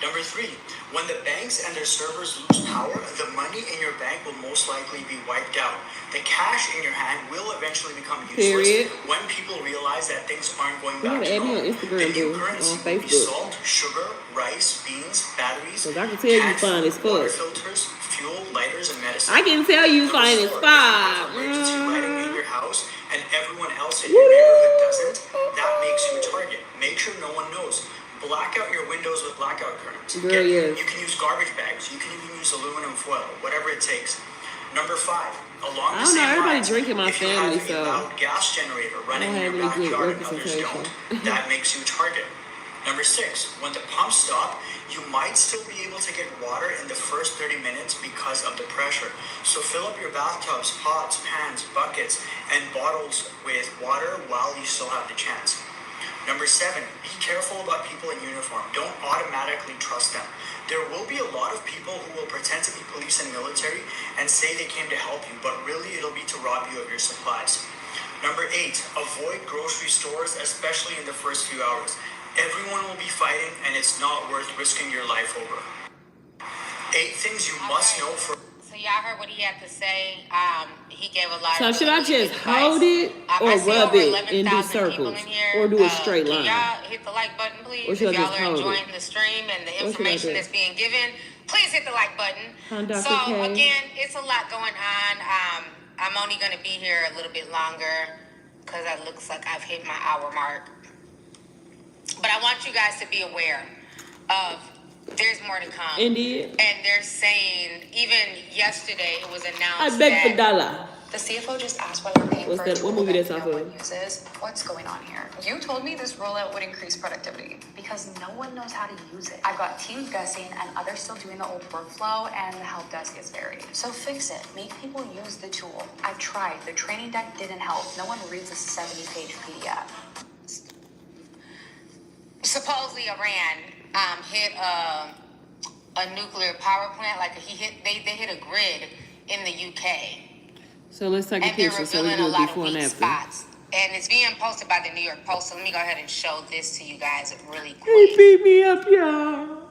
Number 3, when the banks and their servers lose power, the money in your bank will most likely be wiped out. The cash in your hand will eventually become useless when people realize that things aren't going back to normal. The new currency will be salt, sugar, rice, beans, batteries, I can tell you fine as water fuck. filters, fuel, lighters, and medicine. I can tell you fine as fuck. Emergency lighting in your house and everyone else in your neighborhood doesn't, that makes you a target. Make sure no one knows. Black out your windows with blackout curtains. You can use garbage bags. You can even use aluminum foil, whatever it takes. Number 5, along the same lines, if you have a loud gas generator running in your backyard and others don't, that makes you a target. Number 6, when the pumps stop, you might still be able to get water in the first 30 minutes because of the pressure. So fill up your bathtubs, pots, pans, buckets, and bottles with water while you still have the chance. Number 7, be careful about people in uniform. Don't automatically trust them. There will be a lot of people who will pretend to be police and military and say they came to help you, but really it'll be to rob you of your supplies. Number 8, avoid grocery stores, especially in the first few hours. Everyone will be fighting, and it's not worth risking your life over. 8 things you must know for... So y'all heard what he had to say. He gave a lot So of... should I just hold it or rub it and do circles? Or do a straight line? Can y'all hit the like button, please? Or should if I y'all just are hold enjoying it? the stream and the What should I information do? that's being given, please hit the like button. Dr. So K. again, it's a lot going on. I'm only going to be here a little bit longer because it looks like I've hit my hour mark. But I want you guys to be aware of there's more to come. Indeed. And they're saying, even yesterday it was announced I beg for dollar. The CFO just asked whether we're paying What's for that? a tool What movie that that's no off one of? uses. What's going on here? You told me this rollout would increase productivity. Because no one knows how to use it. I've got teams guessing and others still doing the old workflow, and the help desk is buried. So fix it. Make people use the tool. I've tried. The training deck didn't help. No one reads a 70-page PDF. Supposedly Iran hit a nuclear power plant. Like they hit a grid in the UK. So let's take a And they're picture so we revealing do a it lot of before and weak after. spots. And it's being posted by the New York Post. So let me go ahead and show this to you guys really He quick. beat me up, y'all.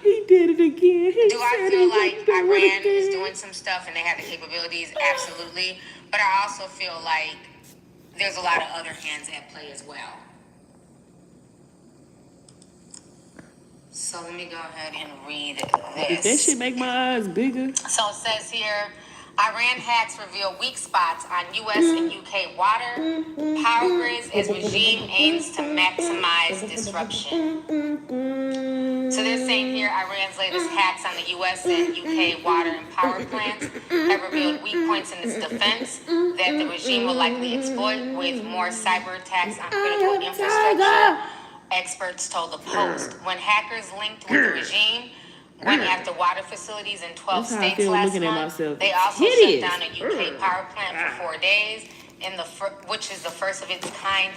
He did it again. Do I feel like Iran is doing some stuff and they have the capabilities? Absolutely. But I also feel like there's a lot of other hands at play as well. So let me go ahead and read If that this. shit make my eyes bigger. So it says here, Iran hacks reveal weak spots on U.S. and UK water, power grids as regime aims to maximize disruption. So they're saying here, Iran's latest hacks on the U.S. and UK water and power plants have revealed weak points in its defense that the regime will likely exploit with more cyber attacks on critical infrastructure. Experts told the Post. When hackers linked with the regime went after water facilities in 12 That's how I states feel last looking at month, myself. they also Hideous. shut down a UK power plant for 4 days, which is the first of its kind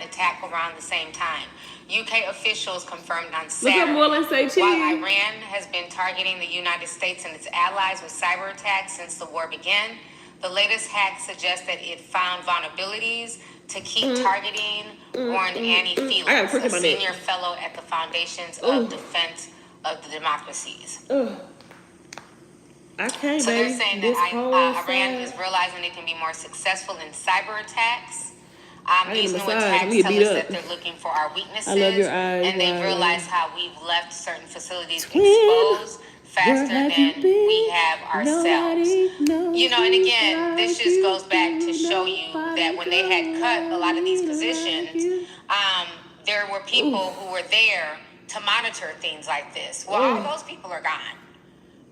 attack around the same time. UK officials confirmed on Saturday. Look at say cheese. While Iran has been targeting the United States and its allies with cyber attacks since the war began, the latest hack suggests that it found vulnerabilities to keep targeting, warned Annie Felix, a senior fellow at the Foundations of Defense of the Democracies. I can't, So they're saying that Iran is is realizing it can be more successful in cyber attacks. These new massage. attacks We tell beat us up. that they're looking for our weaknesses, I love your eyes, and they've wow. realized how we've left certain facilities exposed, faster than we have ourselves. You know, and again, this just goes back to show you that when they had cut a lot of these positions, there were people who were there to monitor things like this. Well, all those people are gone.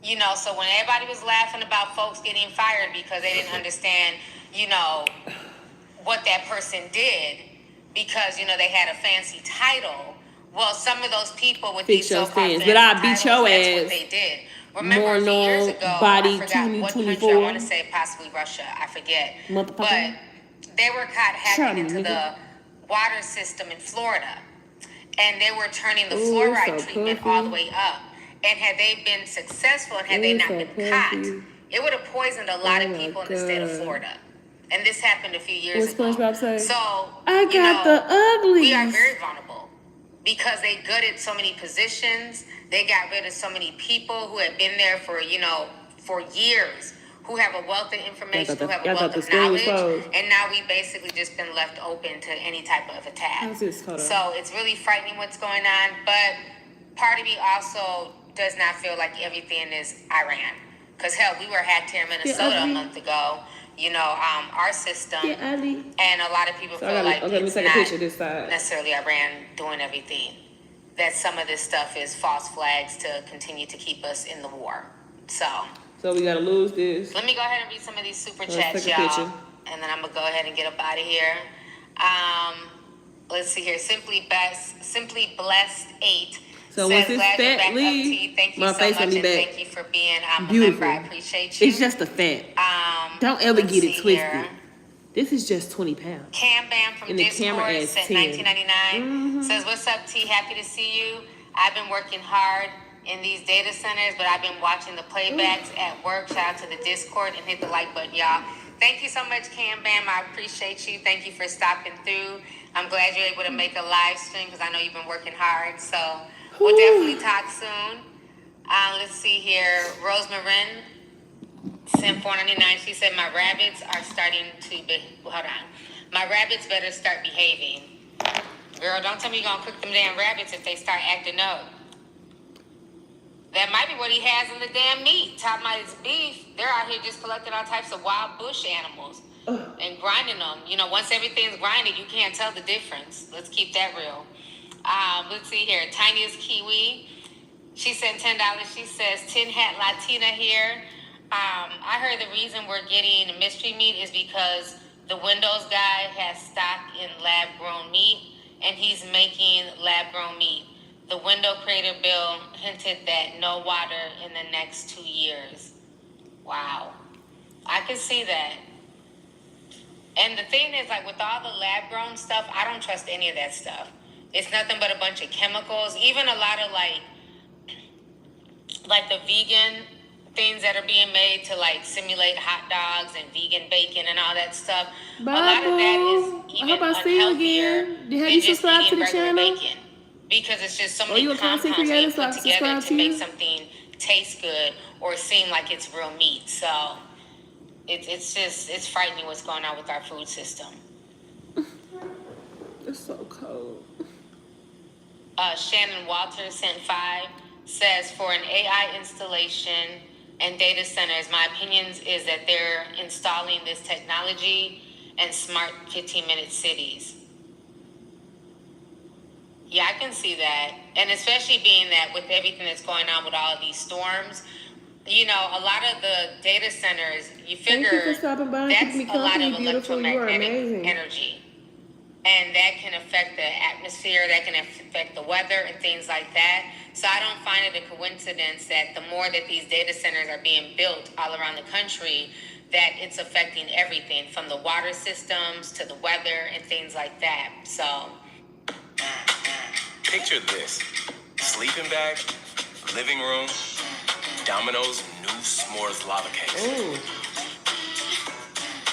You know, so when everybody was laughing about folks getting fired because they didn't understand, you know, what that person did because, you know, they had a fancy title. Well, some of those people with these so-called fancy titles, that's what they did. Remember, a few years ago, I forgot what country, I want to say possibly Russia, I forget. But they were caught hacking into the water system in Florida. And they were turning the fluoride treatment all the way up. And had they been successful and had they not been caught, it would have poisoned a lot of people in the state of Florida. And this happened a few years ago. So, I got the uglies. We are very vulnerable because they gutted so many positions. They got rid of so many people who had been there for, you know, for years, who have a wealth of information, who have a wealth of knowledge. And now we basically just been left open to any type of attack. So it's really frightening what's going on. But part of me also does not feel like everything is Iran. Because, hell, we were hacked here in Minnesota a month ago. You know, our system, and a lot of people feel like it's not necessarily Iran doing everything. That some of this stuff is false flags to continue to keep us in the war. So we gotta lose this. Let me go ahead and read some of these super chats, y'all, and then I'm gonna go ahead and get up out of here. Let's see here. Simply Blessed 8. So once it's fat leave, my face will be back. Thank you for being beautiful. I appreciate you. It's just a fat. Don't ever get it twisted. Here. This is just 20 pounds. Cam Bam from Discord sent $19.99. Says, what's up, T? Happy to see you. I've been working hard in these data centers, but I've been watching the playbacks at work. Shout out to the Discord and hit the like button, y'all. Thank you so much, Cam Bam. I appreciate you. Thank you for stopping through. I'm glad you're able to make a live stream because I know you've been working hard. So we'll definitely talk soon. Let's see here. Rosemarin sent $4.99. She said, my rabbits are starting to hold on. My rabbits better start behaving. Girl, don't tell me you're gonna cook them damn rabbits if they start acting up. That might be what he has in the damn meat. Top about his beef. They're out here just collecting all types of wild bush animals and grinding them. You know, once everything's grinded, you can't tell the difference. Let's keep that real. Let's see here. Tiniest Kiwi. She sent $10. She says, Tin Hat Latina here. I heard the reason we're getting mystery meat is because the Windows guy has stock in lab-grown meat, and he's making lab-grown meat. The window creator bill hinted that no water in the next 2 years. Wow. I can see that. And the thing is, like, with all the lab-grown stuff, I don't trust any of that stuff. It's nothing but a bunch of chemicals. Even a lot of, like the vegan things that are being made to, like, simulate hot dogs and vegan bacon and all that stuff. A lot of that is even unhealthier than just eating regular bacon. Because it's just so many compounds being put together to make something taste good or seem like it's real meat. So it's frightening what's going on with our food system. It's so cold. Shannon Walters sent $5. Says, for an AI installation and data centers, my opinions is that they're installing this technology and smart 15-minute cities. Yeah, I can see that. And especially being that with everything that's going on with all of these storms, you know, a lot of the data centers, you figure that's a lot of electromagnetic energy. And that can affect the atmosphere, that can affect the weather and things like that. So I don't find it a coincidence that the more that these data centers are being built all around the country, that it's affecting everything from the water systems to the weather and things like that. So picture this: sleeping bag, living room, Domino's new s'mores lava cakes. Ooh.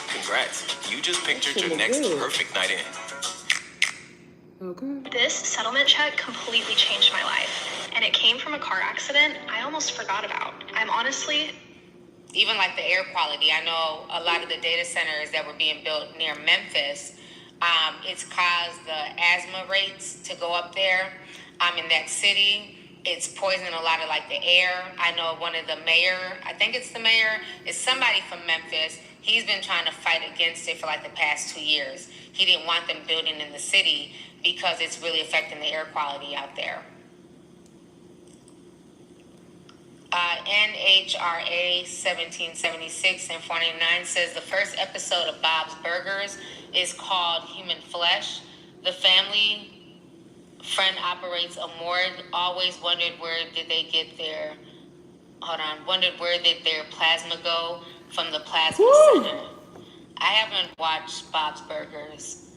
Congrats, you just pictured your next perfect night in. Okay. This settlement check completely changed my life, and it came from a car accident I almost forgot about. I'm honestly... Even like the air quality, I know a lot of the data centers that were being built near Memphis, it's caused the asthma rates to go up there in that city. it's poisoning a lot of like the air. I know one of the mayor, I think it's the mayor, is somebody from Memphis. He's been trying to fight against it for like the past 2 years. He didn't want them building in the city because it's really affecting the air quality out there. NHRA 1776 and 49 says the first episode of Bob's Burgers is called Human Flesh. The family friend operates a morgue. Always wondered where did they get their, wondered where did their plasma go from the plasma center. I haven't watched Bob's Burgers.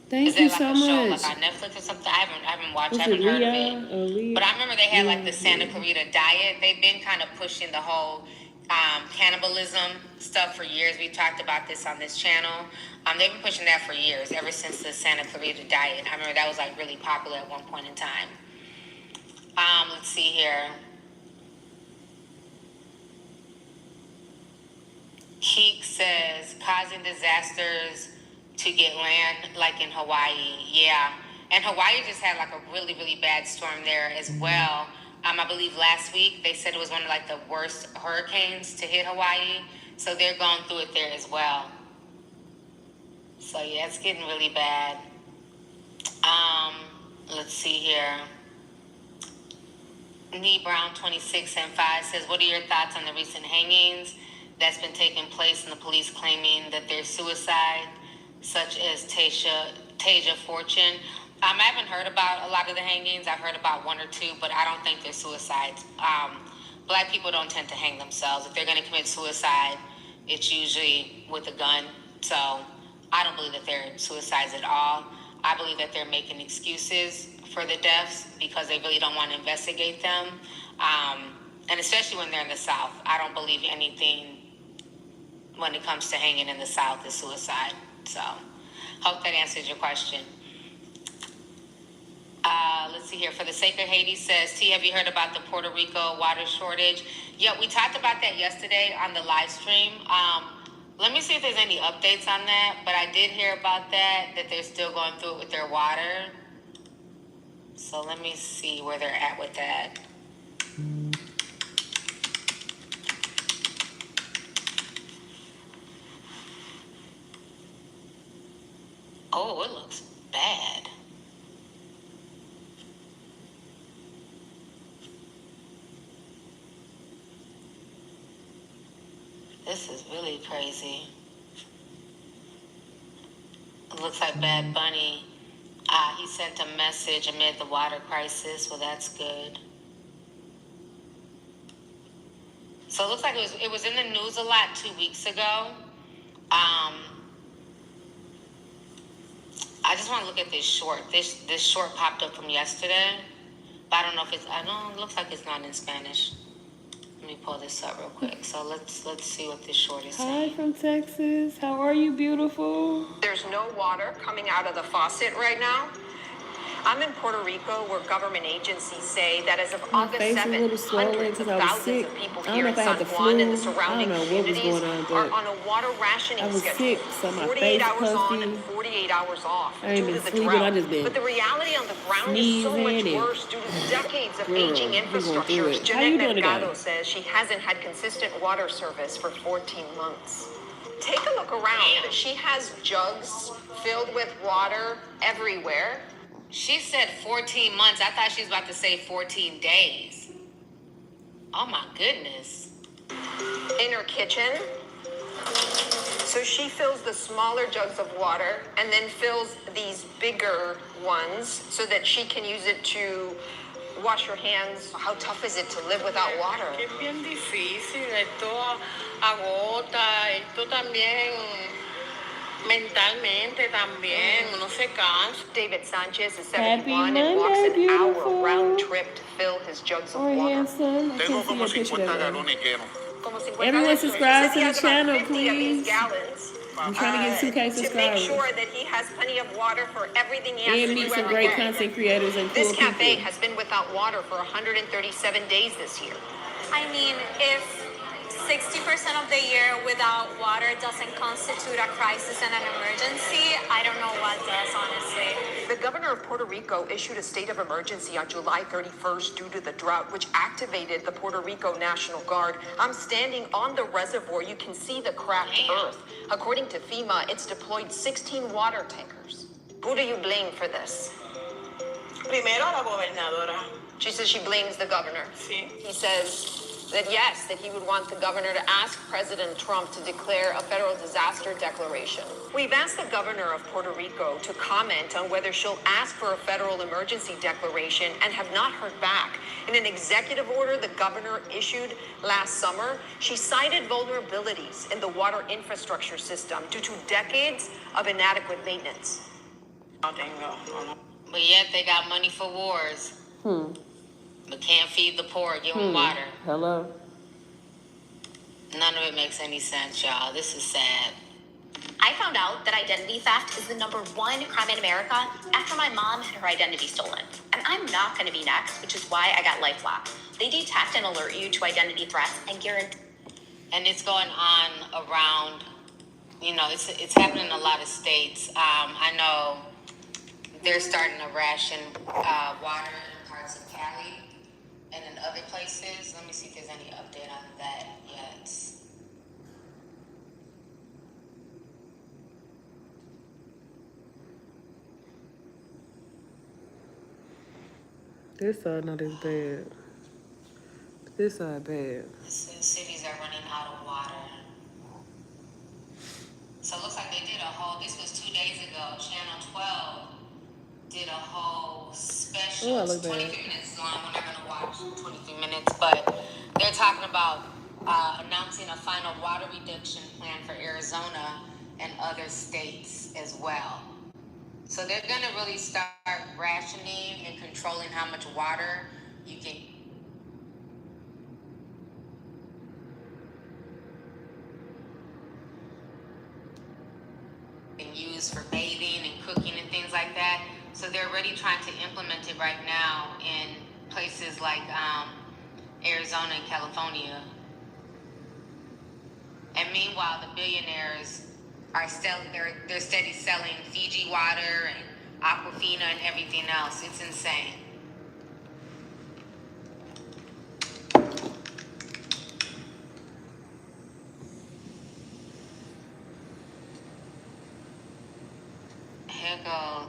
Thank you so much. Is that like a show like on Netflix or something? I haven't watched. I haven't heard of it. But I remember they had like the Santa Clarita Diet. They've been kind of pushing the whole cannibalism stuff for years. We talked about this on this channel. They've been pushing that for years, ever since the Santa Clarita Diet. I remember that was like really popular at one point in time. Let's see here. Keek says causing disasters to get land like in Hawaii. Yeah. And Hawaii just had like a really, really bad storm there as well. I believe last week they said it was one of like the worst hurricanes to hit Hawaii. So they're going through it there as well. So yeah, it's getting really bad. Let's see here. Nee Brown 26 and 5 says, what are your thoughts on the recent hangings that's been taking place and the police claiming that they're suicide, such as Tasia Fortune? I haven't heard about a lot of the hangings. I've heard about one or two, but I don't think they're suicides. Black people don't tend to hang themselves. If they're going to commit suicide, it's usually with a gun. So I don't believe that they're suicides at all. I believe that they're making excuses for the deaths because they really don't want to investigate them. And especially when they're in the South. I don't believe anything when it comes to hanging in the South is suicide. So hope that answers your question. Let's see here. For the sake of Haiti says, T, have you heard about the Puerto Rico water shortage? Yeah, we talked about that yesterday on the live stream. Let me see if there's any updates on that. But I did hear about that they're still going through it with their water. So let me see where they're at with that. Oh, it looks bad. This is really crazy. It looks like Bad Bunny. He sent a message amid the water crisis. Well, that's good. So it looks like it was in the news a lot 2 weeks ago. I just want to look at this short. This short popped up from yesterday, but I don't know if it's. It looks like it's not in Spanish. Let me pull this up real quick. So let's see what this short is saying. Hi from Texas. How are you, beautiful? There's no water coming out of the faucet right now. I'm in Puerto Rico, where government agencies say that as of August 7th, hundreds of thousands of people here in San Juan and the surrounding communities are on a water rationing schedule. 48 hours on and 48 hours off due to the drought. But the reality on the ground is so much worse due to decades of aging infrastructure. Jeanette Mercado says she hasn't had consistent water service for 14 months. Take a look around. She has jugs filled with water everywhere. She said 14 months. I thought she was about to say 14 days. Oh my goodness. In her kitchen. So she fills the smaller jugs of water and then fills these bigger ones so that she can use it to wash her hands. How tough is it to live without water? Es bien difícil. Esto agota. Esto también. Mentalmente también, uno se cansa. David Sanchez is 71 and walks an hour round trip to fill his jugs of water. Tengo como 50 galones llenos. Everyone subscribe to the channel, please. I'm trying to get 2K subscribers. To make sure that he has plenty of water for everything he has to do meet some great content creators and cool This cafe people. has been without water for 137 days this year. I mean, if 60% of the year without water doesn't constitute a crisis and an emergency, I don't know what does, honestly. The governor of Puerto Rico issued a state of emergency on July 31st due to the drought, which activated the Puerto Rico National Guard. I'm standing on the reservoir. You can see the cracked earth. According to FEMA, it's deployed 16 water tankers. Who do you blame for this? Primero la gobernadora. She says she blames the governor. Sí. He says that yes, that he would want the governor to ask President Trump to declare a federal disaster declaration. We've asked the governor of Puerto Rico to comment on whether she'll ask for a federal emergency declaration and have not heard back. In an executive order the governor issued last summer, she cited vulnerabilities in the water infrastructure system due to decades of inadequate maintenance. But yet they got money for wars. But can't feed the poor, give them water. Hello. None of it makes any sense, y'all. This is sad. I found out that identity theft is the #1 crime in America after my mom had her identity stolen. And I'm not going to be next, which is why I got LifeLock. They detect and alert you to identity threats and guarantee. And it's going on around, it's happening in a lot of states. I know they're starting to ration water in parts of Cali and in other places. Let me see if there's any update on that yet. This side not as bad. This side bad. Cities are running out of water. So it looks like they did a whole, this was 2 days ago, Channel 12 did a whole special. It's 23 minutes long. We're not going to watch 23 minutes, but they're talking about announcing a final water reduction plan for Arizona and other states as well. So they're going to really start rationing and controlling how much water you can use for bathing and cooking and things like that. So they're already trying to implement it right now in places like Arizona and California. And meanwhile, the billionaires are still they're steady selling Fiji water and Aquafina and everything else. It's insane. Here goes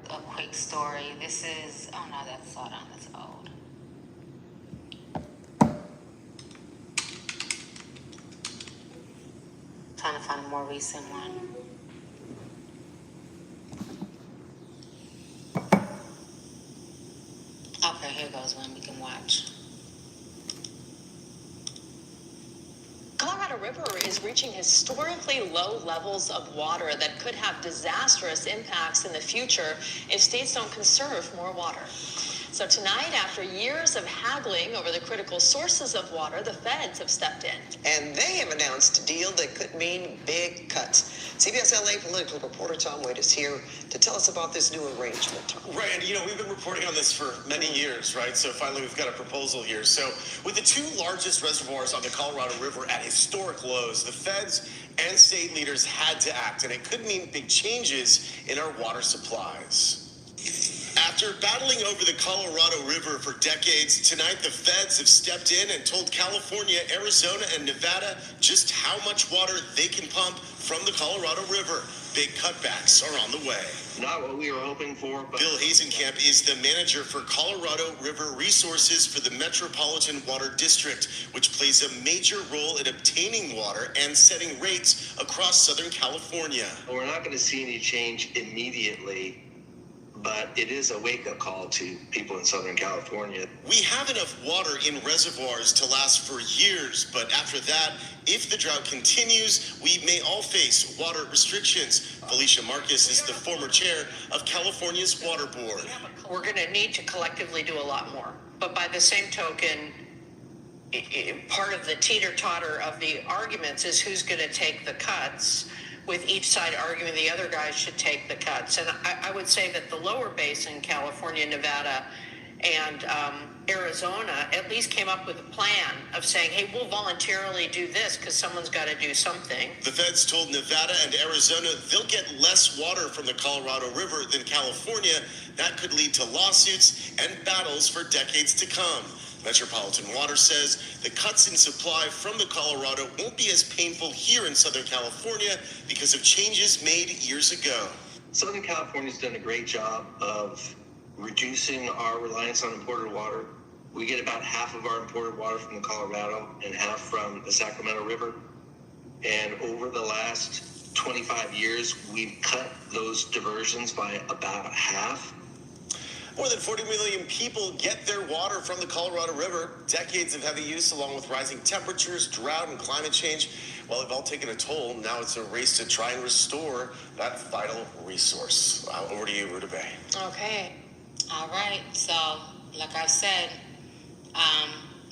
a quick story. This is, oh no, that's old. Trying to find a more recent one. Okay, here goes one we can watch. Colorado River is reaching historically low levels of water that could have disastrous impacts in the future if states don't conserve more water. So tonight, after years of haggling over the critical sources of water, the feds have stepped in. And they have announced a deal that could mean big cuts. CBS LA political reporter Tom Wade is here to tell us about this new arrangement. Tom. Right, and we've been reporting on this for many years, right? So finally we've got a proposal here. So with the 2 largest reservoirs on the Colorado River at historic lows, the feds and state leaders had to act, and it could mean big changes in our water supplies. After battling over the Colorado River for decades, tonight the feds have stepped in and told California, Arizona, and Nevada just how much water they can pump from the Colorado River. Big cutbacks are on the way. Not what we were hoping for, but Bill Hazenkamp is the manager for Colorado River Resources for the Metropolitan Water District, which plays a major role in obtaining water and setting rates across Southern California. we're not going to see any change immediately. But it is a wake-up call to people in Southern California. We have enough water in reservoirs to last for years, but after that, if the drought continues, we may all face water restrictions. Felicia Marcus is the former chair of California's Water Board. We're going to need to collectively do a lot more. But by the same token, part of the teeter-totter of the arguments is who's going to take the cuts, with each side arguing the other guys should take the cuts. And I would say that the lower basin, California, Nevada, and Arizona at least came up with a plan of saying, hey, we'll voluntarily do this because someone's got to do something. The feds told Nevada and Arizona they'll get less water from the Colorado River than California. That could lead to lawsuits and battles for decades to come. Metropolitan Water says the cuts in supply from the Colorado won't be as painful here in Southern California because of changes made years ago. Southern California's done a great job of reducing our reliance on imported water. We get about half of our imported water from the Colorado and half from the Sacramento River. And over the last 25 years, we've cut those diversions by about half. More than 40 million people get their water from the Colorado River. Decades of heavy use, along with rising temperatures, drought, and climate change, well, they've all taken a toll. Now it's a race to try and restore that vital resource. Over to you, Ruta Bay. Okay. All right. So, like I've said,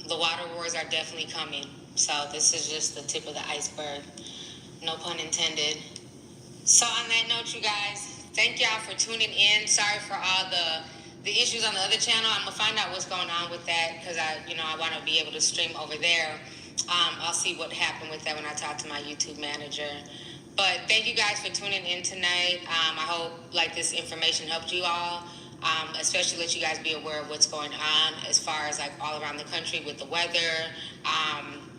the water wars are definitely coming. So this is just the tip of the iceberg. No pun intended. So on that note, you guys, thank y'all for tuning in. Sorry for all the issues on the other channel. I'm gonna find out what's going on with that because I want to be able to stream over there. I'll see what happened with that when I talk to my YouTube manager. But thank you guys for tuning in tonight. I hope this information helped you all, especially let you guys be aware of what's going on as far as all around the country with the weather,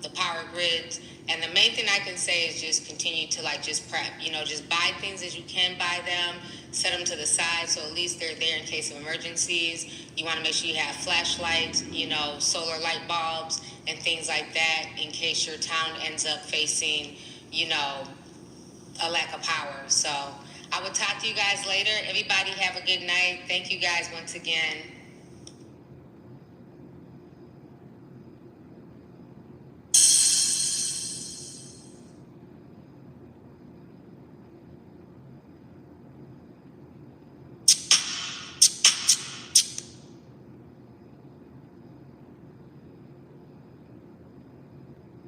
the power grids. And the main thing I can say is just continue to just prep, just buy things as you can buy them, set them to the side so at least they're there in case of emergencies. You want to make sure you have flashlights, solar light bulbs and things like that in case your town ends up facing, a lack of power. So I will talk to you guys later. Everybody have a good night. Thank you guys once again.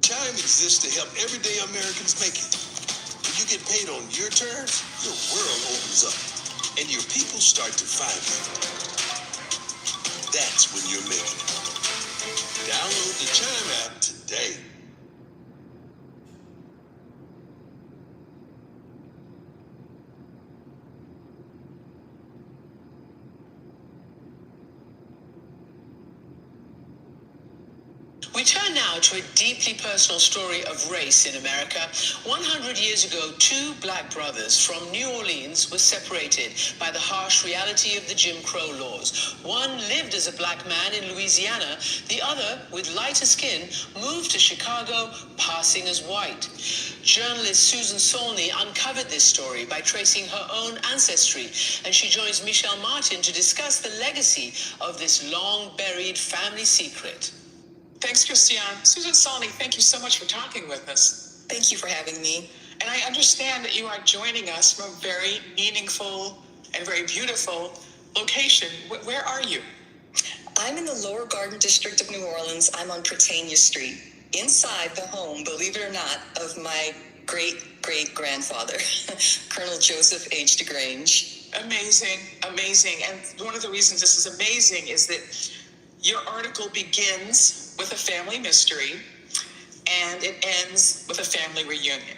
Time exists to help everyday Americans make it. When you get paid on your terms, your world opens up, and your people start to find you. That's when you're making it. Download the Chime app today. We turn now to a deeply personal story of race in America. 100 years ago, two black brothers from New Orleans were separated by the harsh reality of the Jim Crow laws. One lived as a black man in Louisiana. The other, with lighter skin, moved to Chicago, passing as white. Journalist Susan Solney uncovered this story by tracing her own ancestry, and she joins Michelle Martin to discuss the legacy of this long-buried family secret. Thanks, Christiane. Susan Solney, thank you so much for talking with us. Thank you for having me. And I understand that you are joining us from a very meaningful and very beautiful location. Where are you? I'm in the Lower Garden District of New Orleans. I'm on Prytania Street, inside the home, believe it or not, of my great-great-grandfather, Colonel Joseph H. DeGrange. Amazing, amazing. And one of the reasons this is amazing is that your article begins with a family mystery, and it ends with a family reunion.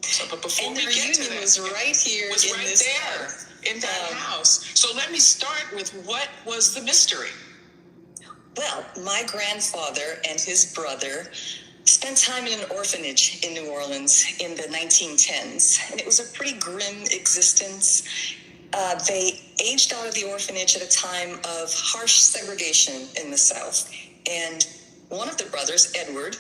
So, but before and we the get to reunion that, was right here was in right this there house. In that house. So let me start with what was the mystery? Well, my grandfather and his brother spent time in an orphanage in New Orleans in the 1910s, and it was a pretty grim existence. They aged out of the orphanage at a time of harsh segregation in the South. And one of the brothers, Edward,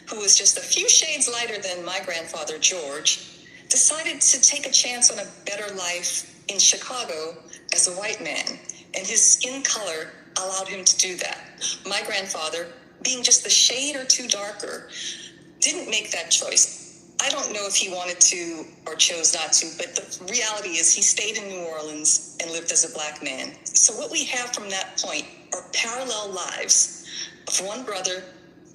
who was just a few shades lighter than my grandfather, George, decided to take a chance on a better life in Chicago as a white man. And his skin color allowed him to do that. My grandfather, being just a shade or two darker, didn't make that choice. I don't know if he wanted to or chose not to, but the reality is he stayed in New Orleans and lived as a black man. So what we have from that point are parallel lives of one brother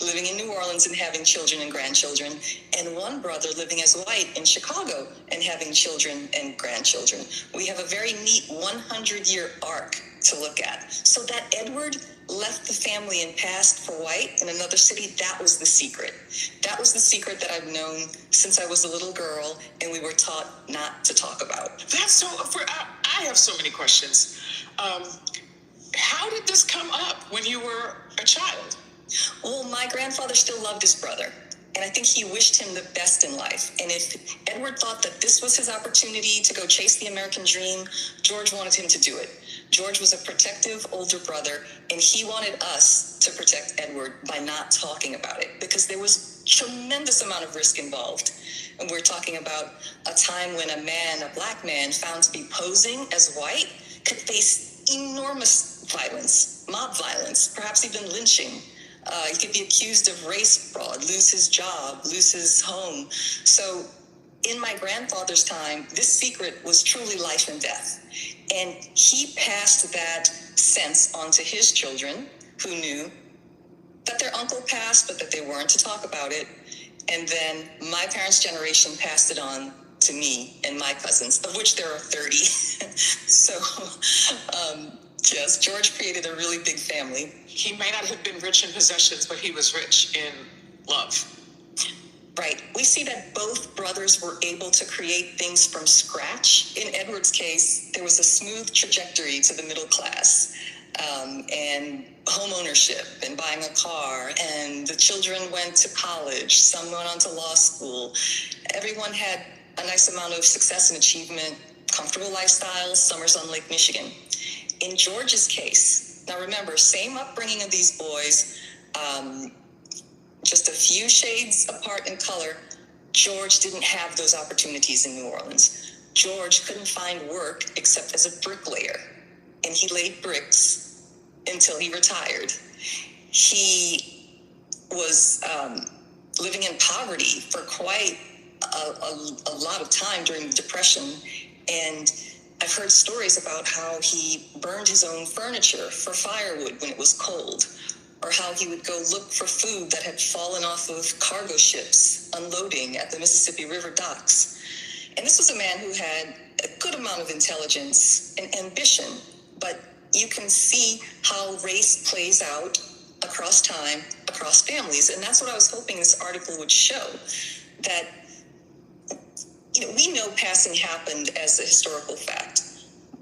living in New Orleans and having children and grandchildren, and one brother living as white in Chicago and having children and grandchildren. We have a very neat 100-year arc to look at. So that Edward left the family and passed for white in another city, that was the secret. That was the secret that I've known since I was a little girl, and we were taught not to talk about. That's so, I have so many questions. How did this come up when you were a child? Well, my grandfather still loved his brother, and I think he wished him the best in life. And if Edward thought that this was his opportunity to go chase the American dream, George wanted him to do it. George was a protective older brother, and he wanted us to protect Edward by not talking about it, because there was tremendous amount of risk involved. And we're talking about a time when a black man found to be posing as white, could face enormous violence, mob violence, perhaps even lynching. He could be accused of race fraud, lose his job, lose his home. So in my grandfather's time, this secret was truly life and death. And he passed that sense on to his children, who knew that their uncle passed, but that they weren't to talk about it. And then my parents' generation passed it on to me and my cousins, of which there are 30. So, yes, George created a really big family. He may not have been rich in possessions, but he was rich in love. Right. We see that both brothers were able to create things from scratch. In Edward's case, there was a smooth trajectory to the middle class, and home ownership and buying a car, and the children went to college. Some went on to law school. Everyone had a nice amount of success and achievement, comfortable lifestyles, summers on Lake Michigan. In George's case, now remember, same upbringing of these boys, just a few shades apart in color. George didn't have those opportunities in New Orleans. George couldn't find work except as a bricklayer, and he laid bricks until he retired. He was living in poverty for quite a lot of time during the Depression, and I've heard stories about how he burned his own furniture for firewood when it was cold, or how he would go look for food that had fallen off of cargo ships unloading at the Mississippi River docks. And this was a man who had a good amount of intelligence and ambition, but you can see how race plays out across time, across families. And that's what I was hoping this article would show, that we know passing happened as a historical fact,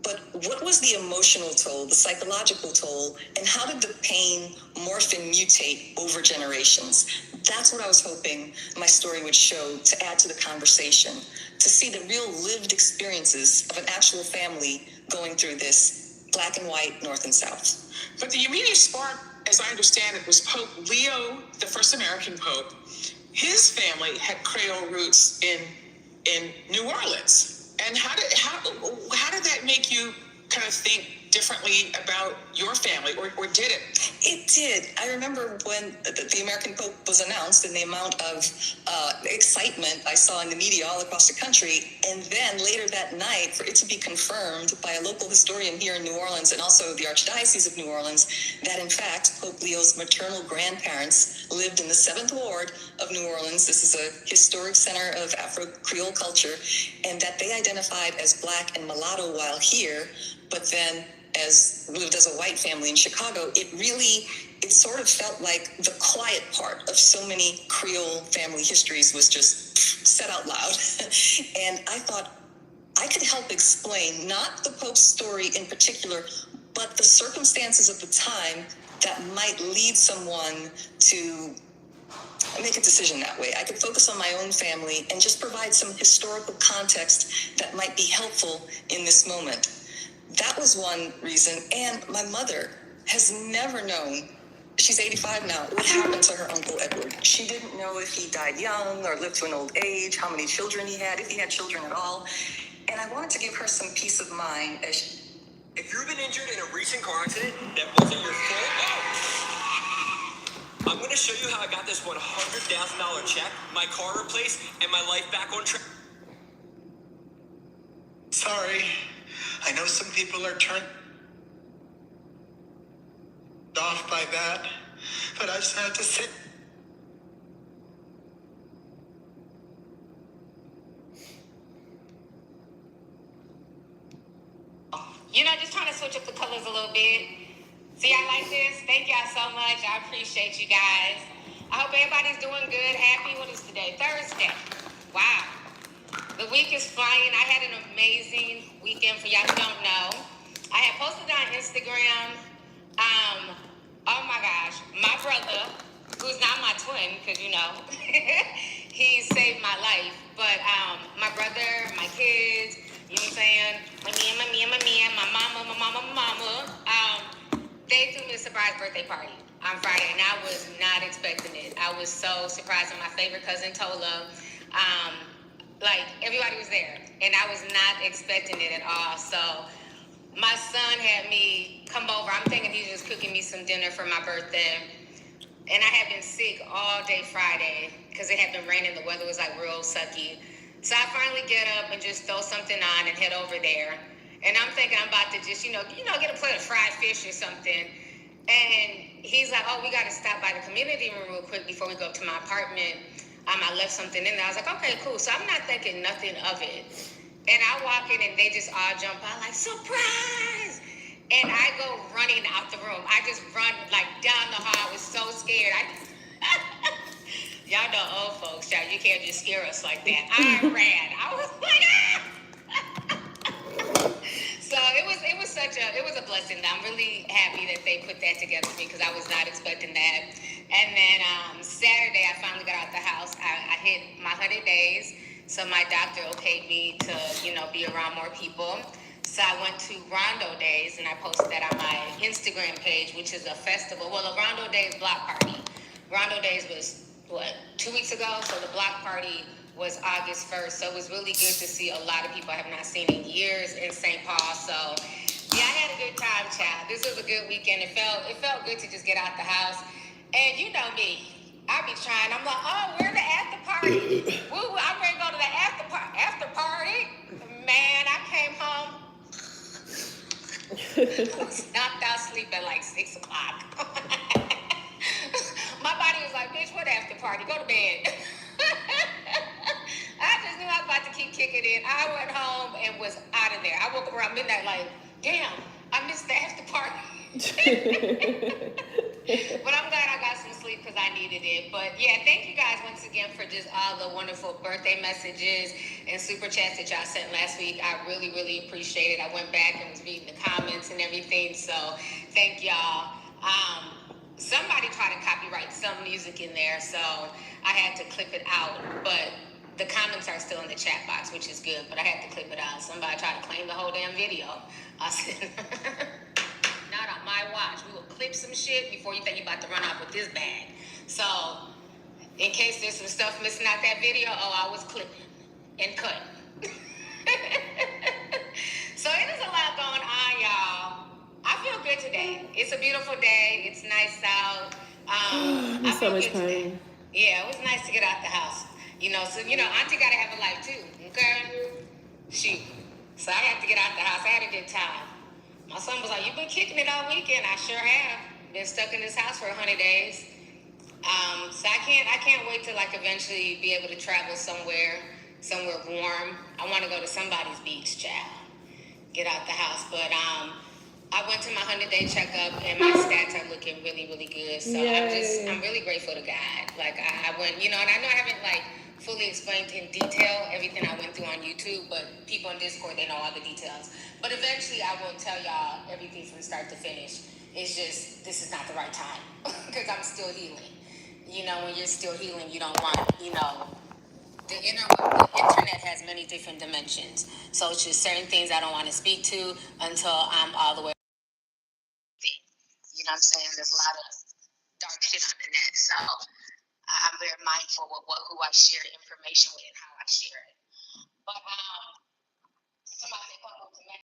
but what was the emotional toll, the psychological toll, and how did the pain morph and mutate over generations? That's what I was hoping my story would show, to add to the conversation, to see the real lived experiences of an actual family going through this, black and white, North and South. But the immediate spark, as I understand it, was Pope Leo, the first American Pope. His family had Creole roots in New Orleans. And how did that make you kind of think differently about your family, or did it? It did. I remember when the American Pope was announced and the amount of excitement I saw in the media all across the country. And then later that night, for it to be confirmed by a local historian here in New Orleans and also the Archdiocese of New Orleans, that in fact, Pope Leo's maternal grandparents lived in the 7th Ward of New Orleans. This is a historic center of Afro-Creole culture, and that they identified as black and mulatto while here, but then lived as a white family in Chicago. It sort of felt like the quiet part of so many Creole family histories was just said out loud. And I thought I could help explain not the Pope's story in particular, but the circumstances of the time that might lead someone to make a decision that way. I could focus on my own family and just provide some historical context that might be helpful in this moment. That was one reason. And my mother has never known, she's 85 now, what happened to her Uncle Edward. She didn't know if he died young or lived to an old age, how many children he had, if he had children at all. And I wanted to give her some peace of mind. If you've been injured in a recent car accident that wasn't your fault, I'm going to show you how I got this $100,000 check, my car replaced, and my life back on track. Sorry. I know some people are turned off by that, but I just had to say. You're not just trying to switch up the colors a little bit. See, I like this. Thank y'all so much. I appreciate you guys. I hope everybody's doing good, happy. What is today? Thursday. Wow. The week is flying. I had an amazing weekend. For y'all who don't know, I had posted on Instagram. Oh my gosh, my brother, who's not my twin, because you know, he saved my life. But my brother, my kids, you know what I'm saying? My mama. They threw me a surprise birthday party on Friday, and I was not expecting it. I was so surprised. And my favorite cousin, Tola, like everybody was there, and I was not expecting it at all. So my son had me come over. I'm thinking he's just cooking me some dinner for my birthday. And I had been sick all day Friday because it had been raining. The weather was like real sucky. So I finally get up and just throw something on and head over there. And I'm thinking I'm about to just, get a plate of fried fish or something. And he's like, oh, we got to stop by the community room real quick before we go up to my apartment. I left something in there. I was like, okay, cool. So I'm not thinking nothing of it. And I walk in and they just all jump out like, surprise! And I go running out the room. I just run like down the hall. I was so scared. Y'all know old folks, y'all. You can't just scare us like that. I ran. I was like, ah! So it was a blessing. I'm really happy that they put that together for me because I was not expecting that. And then Saturday, I finally got out the house. I hit my 100 days. So my doctor okayed me to, be around more people. So I went to Rondo Days, and I posted that on my Instagram page, which is a festival. Well, a Rondo Days block party. Rondo Days was, 2 weeks ago? So the block party was August 1st. So it was really good to see a lot of people I have not seen in years in St. Paul. So yeah, I had a good time, child. This was a good weekend. It felt good to just get out the house. And you know me. I be trying. I'm like, oh, we're the after party. Woo, I'm ready to go to the after party. Man, I came home. I was knocked out sleep at like 6 o'clock. My body was like, bitch, what after party? Go to bed. I just knew I was about to keep kicking it. I went home and was out of there. I woke up around midnight like, damn, I missed the after party. But I'm glad I got some sleep because I needed it. But yeah, thank you guys once again for just all the wonderful birthday messages and super chats that y'all sent last week. I really, really appreciate it. I went back and was reading the comments and everything. So thank y'all. Somebody tried to copyright some music in there, so I had to clip it out. But the comments are still in the chat box, which is good. But I had to clip it out. Somebody tried to claim the whole damn video. I said, not on my watch. We will clip some shit before you think you're about to run off with this bag. So, in case there's some stuff missing out that video, I was clipping and cutting. So it is a lot going on, y'all. I feel good today. It's a beautiful day. It's nice out. I feel good today. Yeah, it was nice to get out the house. So Auntie gotta have a life too. Okay? Shoot. So I had to get out the house. I had a good time. My son was like, "You've been kicking it all weekend." I sure have. Been stuck in this house for 100 days. So I can't wait to eventually be able to travel somewhere warm. I want to go to somebody's beach, child. Get out the house. But I went to my 100-day checkup and my stats are looking really, really good. So I'm really grateful to God. I went, and I know I haven't fully explained in detail everything I went through on YouTube, but people on Discord, they know all the details. But eventually I will tell y'all everything from start to finish. It's just, this is not the right time because I'm still healing. When you're still healing, you don't want, the internet has many different dimensions. So it's just certain things I don't want to speak to until I'm all the way. You know what I'm saying? There's a lot of dark shit on the net. So I'm very mindful of who I share information with and